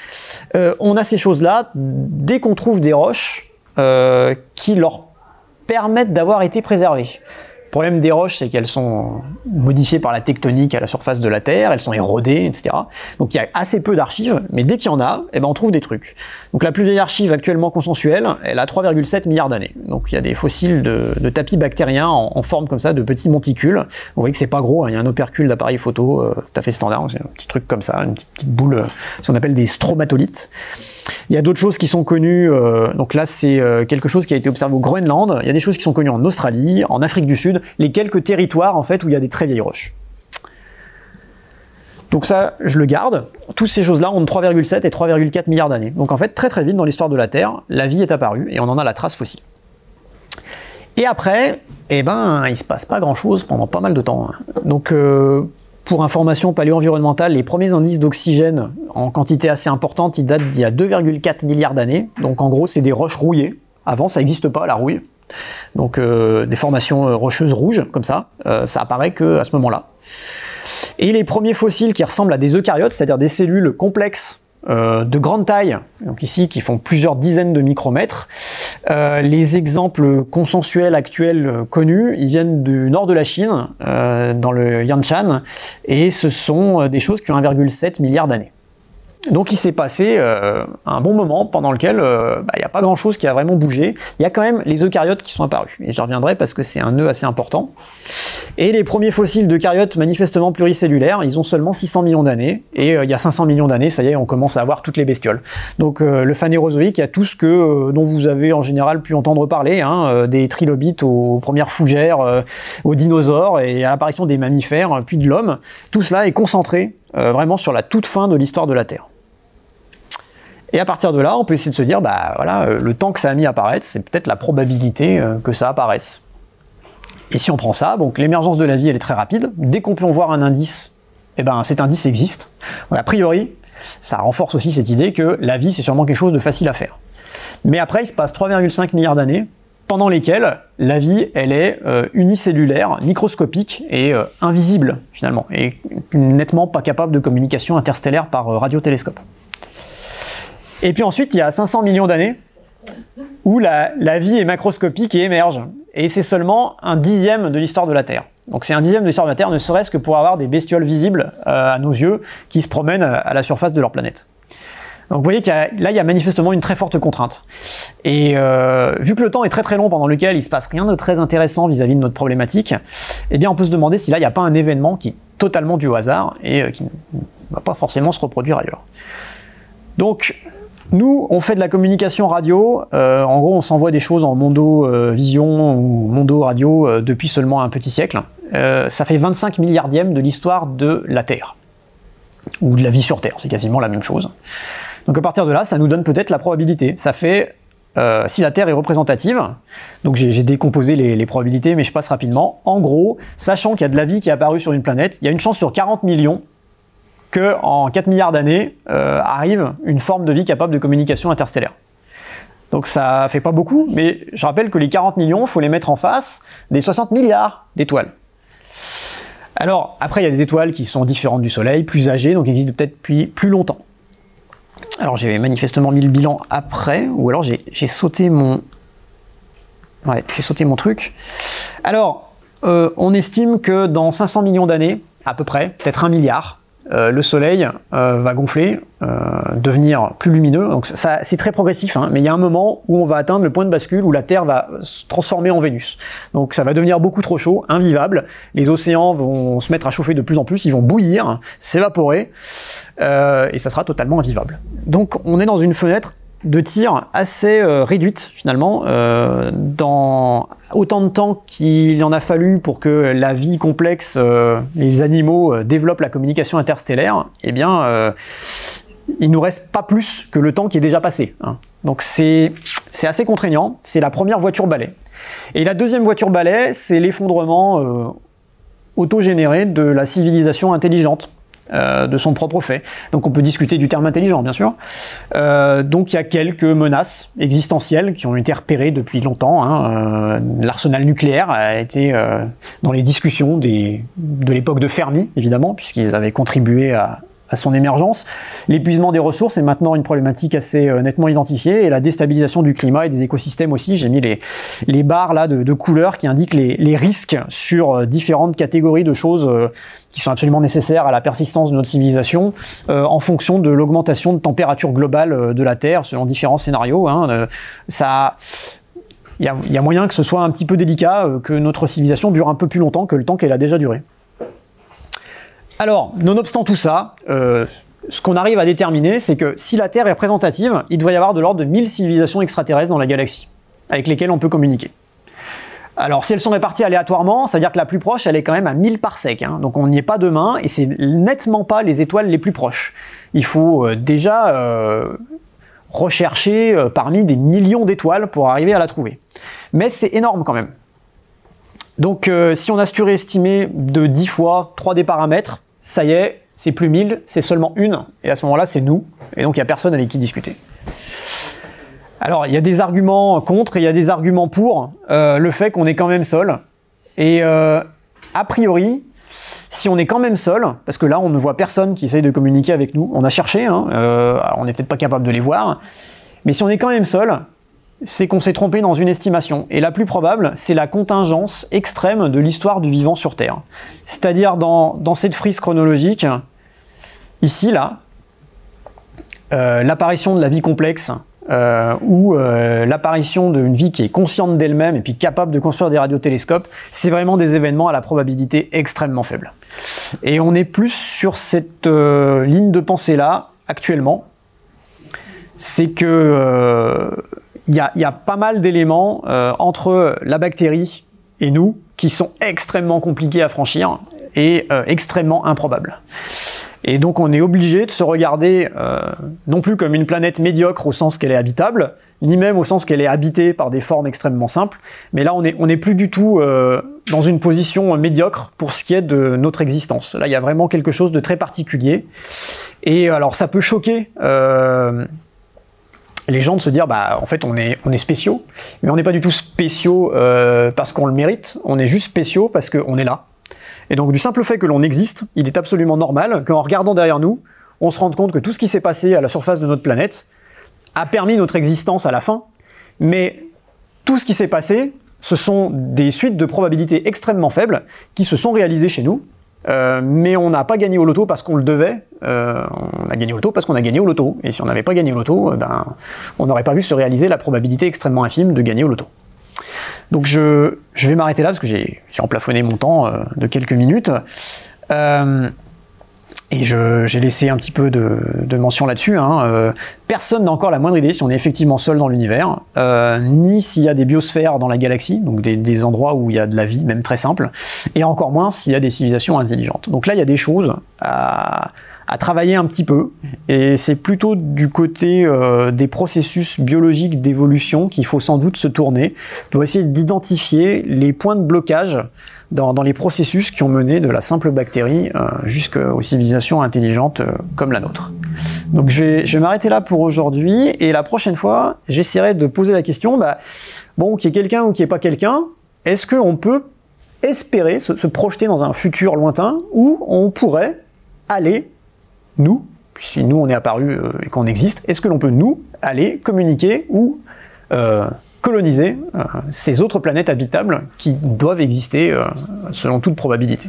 On a ces choses-là dès qu'on trouve des roches qui leur permettent d'avoir été préservées. Le problème des roches, c'est qu'elles sont modifiées par la tectonique à la surface de la Terre, elles sont érodées, etc. Donc il y a assez peu d'archives, mais dès qu'il y en a, eh ben, on trouve des trucs. Donc la plus vieille archive actuellement consensuelle, elle a 3,7 milliards d'années. Donc il y a des fossiles de tapis bactériens en forme comme ça, de petits monticules. Vous voyez que c'est pas gros, hein, il y a un opercule d'appareil photo tout à fait standard, c'est un petit truc comme ça, une petite boule, ce qu'on appelle des stromatolites. Il y a d'autres choses qui sont connues, donc là c'est quelque chose qui a été observé au Groenland, il y a des choses qui sont connues en Australie, en Afrique du Sud, les quelques territoires en fait où il y a des très vieilles roches. Donc ça, je le garde. Toutes ces choses-là ont 3,7 et 3,4 milliards d'années. Donc en fait, très très vite dans l'histoire de la Terre, la vie est apparue et on en a la trace fossile. Et après, eh ben, il se passe pas grand-chose pendant pas mal de temps. Donc pour information paléo-environnementale, les premiers indices d'oxygène en quantité assez importante, ils datent d'il y a 2,4 milliards d'années. Donc en gros, c'est des roches rouillées. Avant, ça n'existe pas, la rouille. Donc des formations rocheuses rouges, comme ça apparaît qu'à ce moment-là. Et les premiers fossiles qui ressemblent à des eucaryotes, c'est-à-dire des cellules complexes de grande taille, donc ici qui font plusieurs dizaines de micromètres. Les exemples consensuels actuels connus, ils viennent du nord de la Chine, dans le Yanshan, et ce sont des choses qui ont 1,7 milliard d'années. Donc il s'est passé un bon moment pendant lequel il n'y a pas grand chose qui a vraiment bougé. Il y a quand même les eucaryotes qui sont apparus, et j'y reviendrai parce que c'est un nœud assez important. Et les premiers fossiles d'eucaryotes manifestement pluricellulaires, ils ont seulement 600 millions d'années, et il y a 500 millions d'années, ça y est, on commence à avoir toutes les bestioles. Donc le phanérozoïque, il y a tout ce dont vous avez en général pu entendre parler, hein, des trilobites aux premières fougères, aux dinosaures, et à l'apparition des mammifères, puis de l'homme. Tout cela est concentré vraiment sur la toute fin de l'histoire de la Terre. Et à partir de là, on peut essayer de se dire, bah voilà, le temps que ça a mis à apparaître, c'est peut-être la probabilité que ça apparaisse. Et si on prend ça, donc l'émergence de la vie, elle est très rapide. Dès qu'on peut en voir un indice, eh ben cet indice existe. Donc, a priori, ça renforce aussi cette idée que la vie, c'est sûrement quelque chose de facile à faire. Mais après, il se passe 3,5 milliards d'années, pendant lesquelles la vie, elle est unicellulaire, microscopique et invisible, finalement, et nettement pas capable de communication interstellaire par radiotélescope. Et puis ensuite, il y a 500 millions d'années où la vie est macroscopique et émerge. Et c'est seulement un dixième de l'histoire de la Terre. Donc c'est un dixième de l'histoire de la Terre, ne serait-ce que pour avoir des bestioles visibles à nos yeux qui se promènent à la surface de leur planète. Donc vous voyez qu'il y a manifestement une très forte contrainte. Et vu que le temps est très très long pendant lequel il se passe rien de très intéressant vis-à-vis de notre problématique, eh bien on peut se demander si là il n'y a pas un événement qui est totalement dû au hasard et qui ne va pas forcément se reproduire ailleurs. Donc nous, on fait de la communication radio, en gros on s'envoie des choses en mondo-vision ou mondo-radio depuis seulement un petit siècle. Ça fait 25 milliardièmes de l'histoire de la Terre, ou de la vie sur Terre, c'est quasiment la même chose. Donc à partir de là, ça nous donne peut-être la probabilité. Ça fait si la Terre est représentative, donc j'ai décomposé les probabilités, mais je passe rapidement. En gros, sachant qu'il y a de la vie qui est apparue sur une planète, il y a une chance sur 40 millions qu'en 4 milliards d'années arrive une forme de vie capable de communication interstellaire. Donc ça fait pas beaucoup, mais je rappelle que les 40 millions, il faut les mettre en face des 60 milliards d'étoiles. Alors, après, il y a des étoiles qui sont différentes du Soleil, plus âgées, donc existent peut-être depuis plus longtemps. Alors, j'ai manifestement mis le bilan après, ou alors j'ai sauté mon... Ouais, j'ai sauté mon truc. Alors, on estime que dans 500 millions d'années, à peu près, peut-être 1 milliard, le Soleil va gonfler, devenir plus lumineux. Donc c'est très progressif, hein, mais il y a un moment où on va atteindre le point de bascule où la Terre va se transformer en Vénus. Donc ça va devenir beaucoup trop chaud, invivable. Les océans vont se mettre à chauffer de plus en plus, ils vont bouillir, s'évaporer, et ça sera totalement invivable. Donc on est dans une fenêtre de tir assez réduite finalement, dans autant de temps qu'il en a fallu pour que la vie complexe, les animaux développent la communication interstellaire, eh bien il nous reste pas plus que le temps qui est déjà passé, hein. Donc c'est assez contraignant, c'est la première voiture balai. Et la deuxième voiture balai, c'est l'effondrement autogénéré de la civilisation intelligente, de son propre fait. Donc on peut discuter du terme intelligent, bien sûr. Donc il y a quelques menaces existentielles qui ont été repérées depuis longtemps, hein. L'arsenal nucléaire a été dans les discussions de l'époque de Fermi, évidemment, puisqu'ils avaient contribué à son émergence. L'épuisement des ressources est maintenant une problématique assez nettement identifiée, et la déstabilisation du climat et des écosystèmes aussi. J'ai mis les barres là de couleurs qui indiquent les risques sur différentes catégories de choses qui sont absolument nécessaires à la persistance de notre civilisation, en fonction de l'augmentation de température globale de la Terre, selon différents scénarios, hein. Il y a moyen que ce soit un petit peu délicat, que notre civilisation dure un peu plus longtemps que le temps qu'elle a déjà duré. Alors, nonobstant tout ça, ce qu'on arrive à déterminer, c'est que si la Terre est représentative, il doit y avoir de l'ordre de 1000 civilisations extraterrestres dans la galaxie, avec lesquelles on peut communiquer. Alors, si elles sont réparties aléatoirement, c'est-à-dire que la plus proche, elle est quand même à 1000 parsecs, hein, donc on n'y est pas demain, et c'est nettement pas les étoiles les plus proches. Il faut déjà rechercher parmi des millions d'étoiles pour arriver à la trouver. Mais c'est énorme quand même. Donc, si on a surestimé de 10 fois 3 des paramètres, ça y est, c'est plus 1000, c'est seulement une, et à ce moment-là, c'est nous, et donc il n'y a personne avec qui discuter. Alors, il y a des arguments contre et il y a des arguments pour le fait qu'on est quand même seul, et a priori, si on est quand même seul, parce que là, on ne voit personne qui essaye de communiquer avec nous, on a cherché, hein, alors on n'est peut-être pas capable de les voir, mais si on est quand même seul, c'est qu'on s'est trompé dans une estimation. Et la plus probable, c'est la contingence extrême de l'histoire du vivant sur Terre. C'est-à-dire dans cette frise chronologique, ici, là, l'apparition de la vie complexe, ou l'apparition d'une vie qui est consciente d'elle-même et puis capable de construire des radiotélescopes, c'est vraiment des événements à la probabilité extrêmement faible. Et on est plus sur cette ligne de pensée-là, actuellement. C'est que... il y a pas mal d'éléments entre la bactérie et nous qui sont extrêmement compliqués à franchir et extrêmement improbables. Et donc on est obligé de se regarder non plus comme une planète médiocre au sens qu'elle est habitable, ni même au sens qu'elle est habitée par des formes extrêmement simples, mais là on est plus du tout dans une position médiocre pour ce qui est de notre existence. Là il y a vraiment quelque chose de très particulier, et alors ça peut choquer les gens de se dire, bah en fait on est spéciaux, mais on n'est pas du tout spéciaux parce qu'on le mérite, on est juste spéciaux parce qu'on est là. Et donc du simple fait que l'on existe, il est absolument normal qu'en regardant derrière nous, on se rende compte que tout ce qui s'est passé à la surface de notre planète a permis notre existence à la fin, mais tout ce qui s'est passé, ce sont des suites de probabilités extrêmement faibles qui se sont réalisées chez nous, mais on n'a pas gagné au loto parce qu'on le devait, on a gagné au loto parce qu'on a gagné au loto, et si on n'avait pas gagné au loto, ben, on n'aurait pas vu se réaliser la probabilité extrêmement infime de gagner au loto. Donc je vais m'arrêter là parce que j'ai emplafonné mon temps de quelques minutes, et j'ai laissé un petit peu de mention là-dessus, hein. Personne n'a encore la moindre idée si on est effectivement seul dans l'univers, ni s'il y a des biosphères dans la galaxie, donc des endroits où il y a de la vie, même très simple, et encore moins s'il y a des civilisations intelligentes. Donc là il y a des choses à à travailler un petit peu. Et c'est plutôt du côté des processus biologiques d'évolution qu'il faut sans doute se tourner pour essayer d'identifier les points de blocage dans les processus qui ont mené de la simple bactérie jusqu'aux civilisations intelligentes comme la nôtre. Donc je vais m'arrêter là pour aujourd'hui, et la prochaine fois, j'essaierai de poser la question, bon, qu'il y ait quelqu'un ou qu'il n'y ait pas quelqu'un, est-ce qu'on peut espérer se projeter dans un futur lointain où on pourrait aller, nous, puisque nous on est apparu et qu'on existe, est-ce que l'on peut nous aller communiquer ou coloniser ces autres planètes habitables qui doivent exister selon toute probabilité.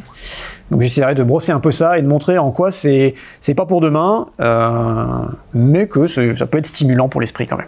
Donc j'essaierai de brosser un peu ça et de montrer en quoi c'est pas pour demain, mais que ça peut être stimulant pour l'esprit quand même.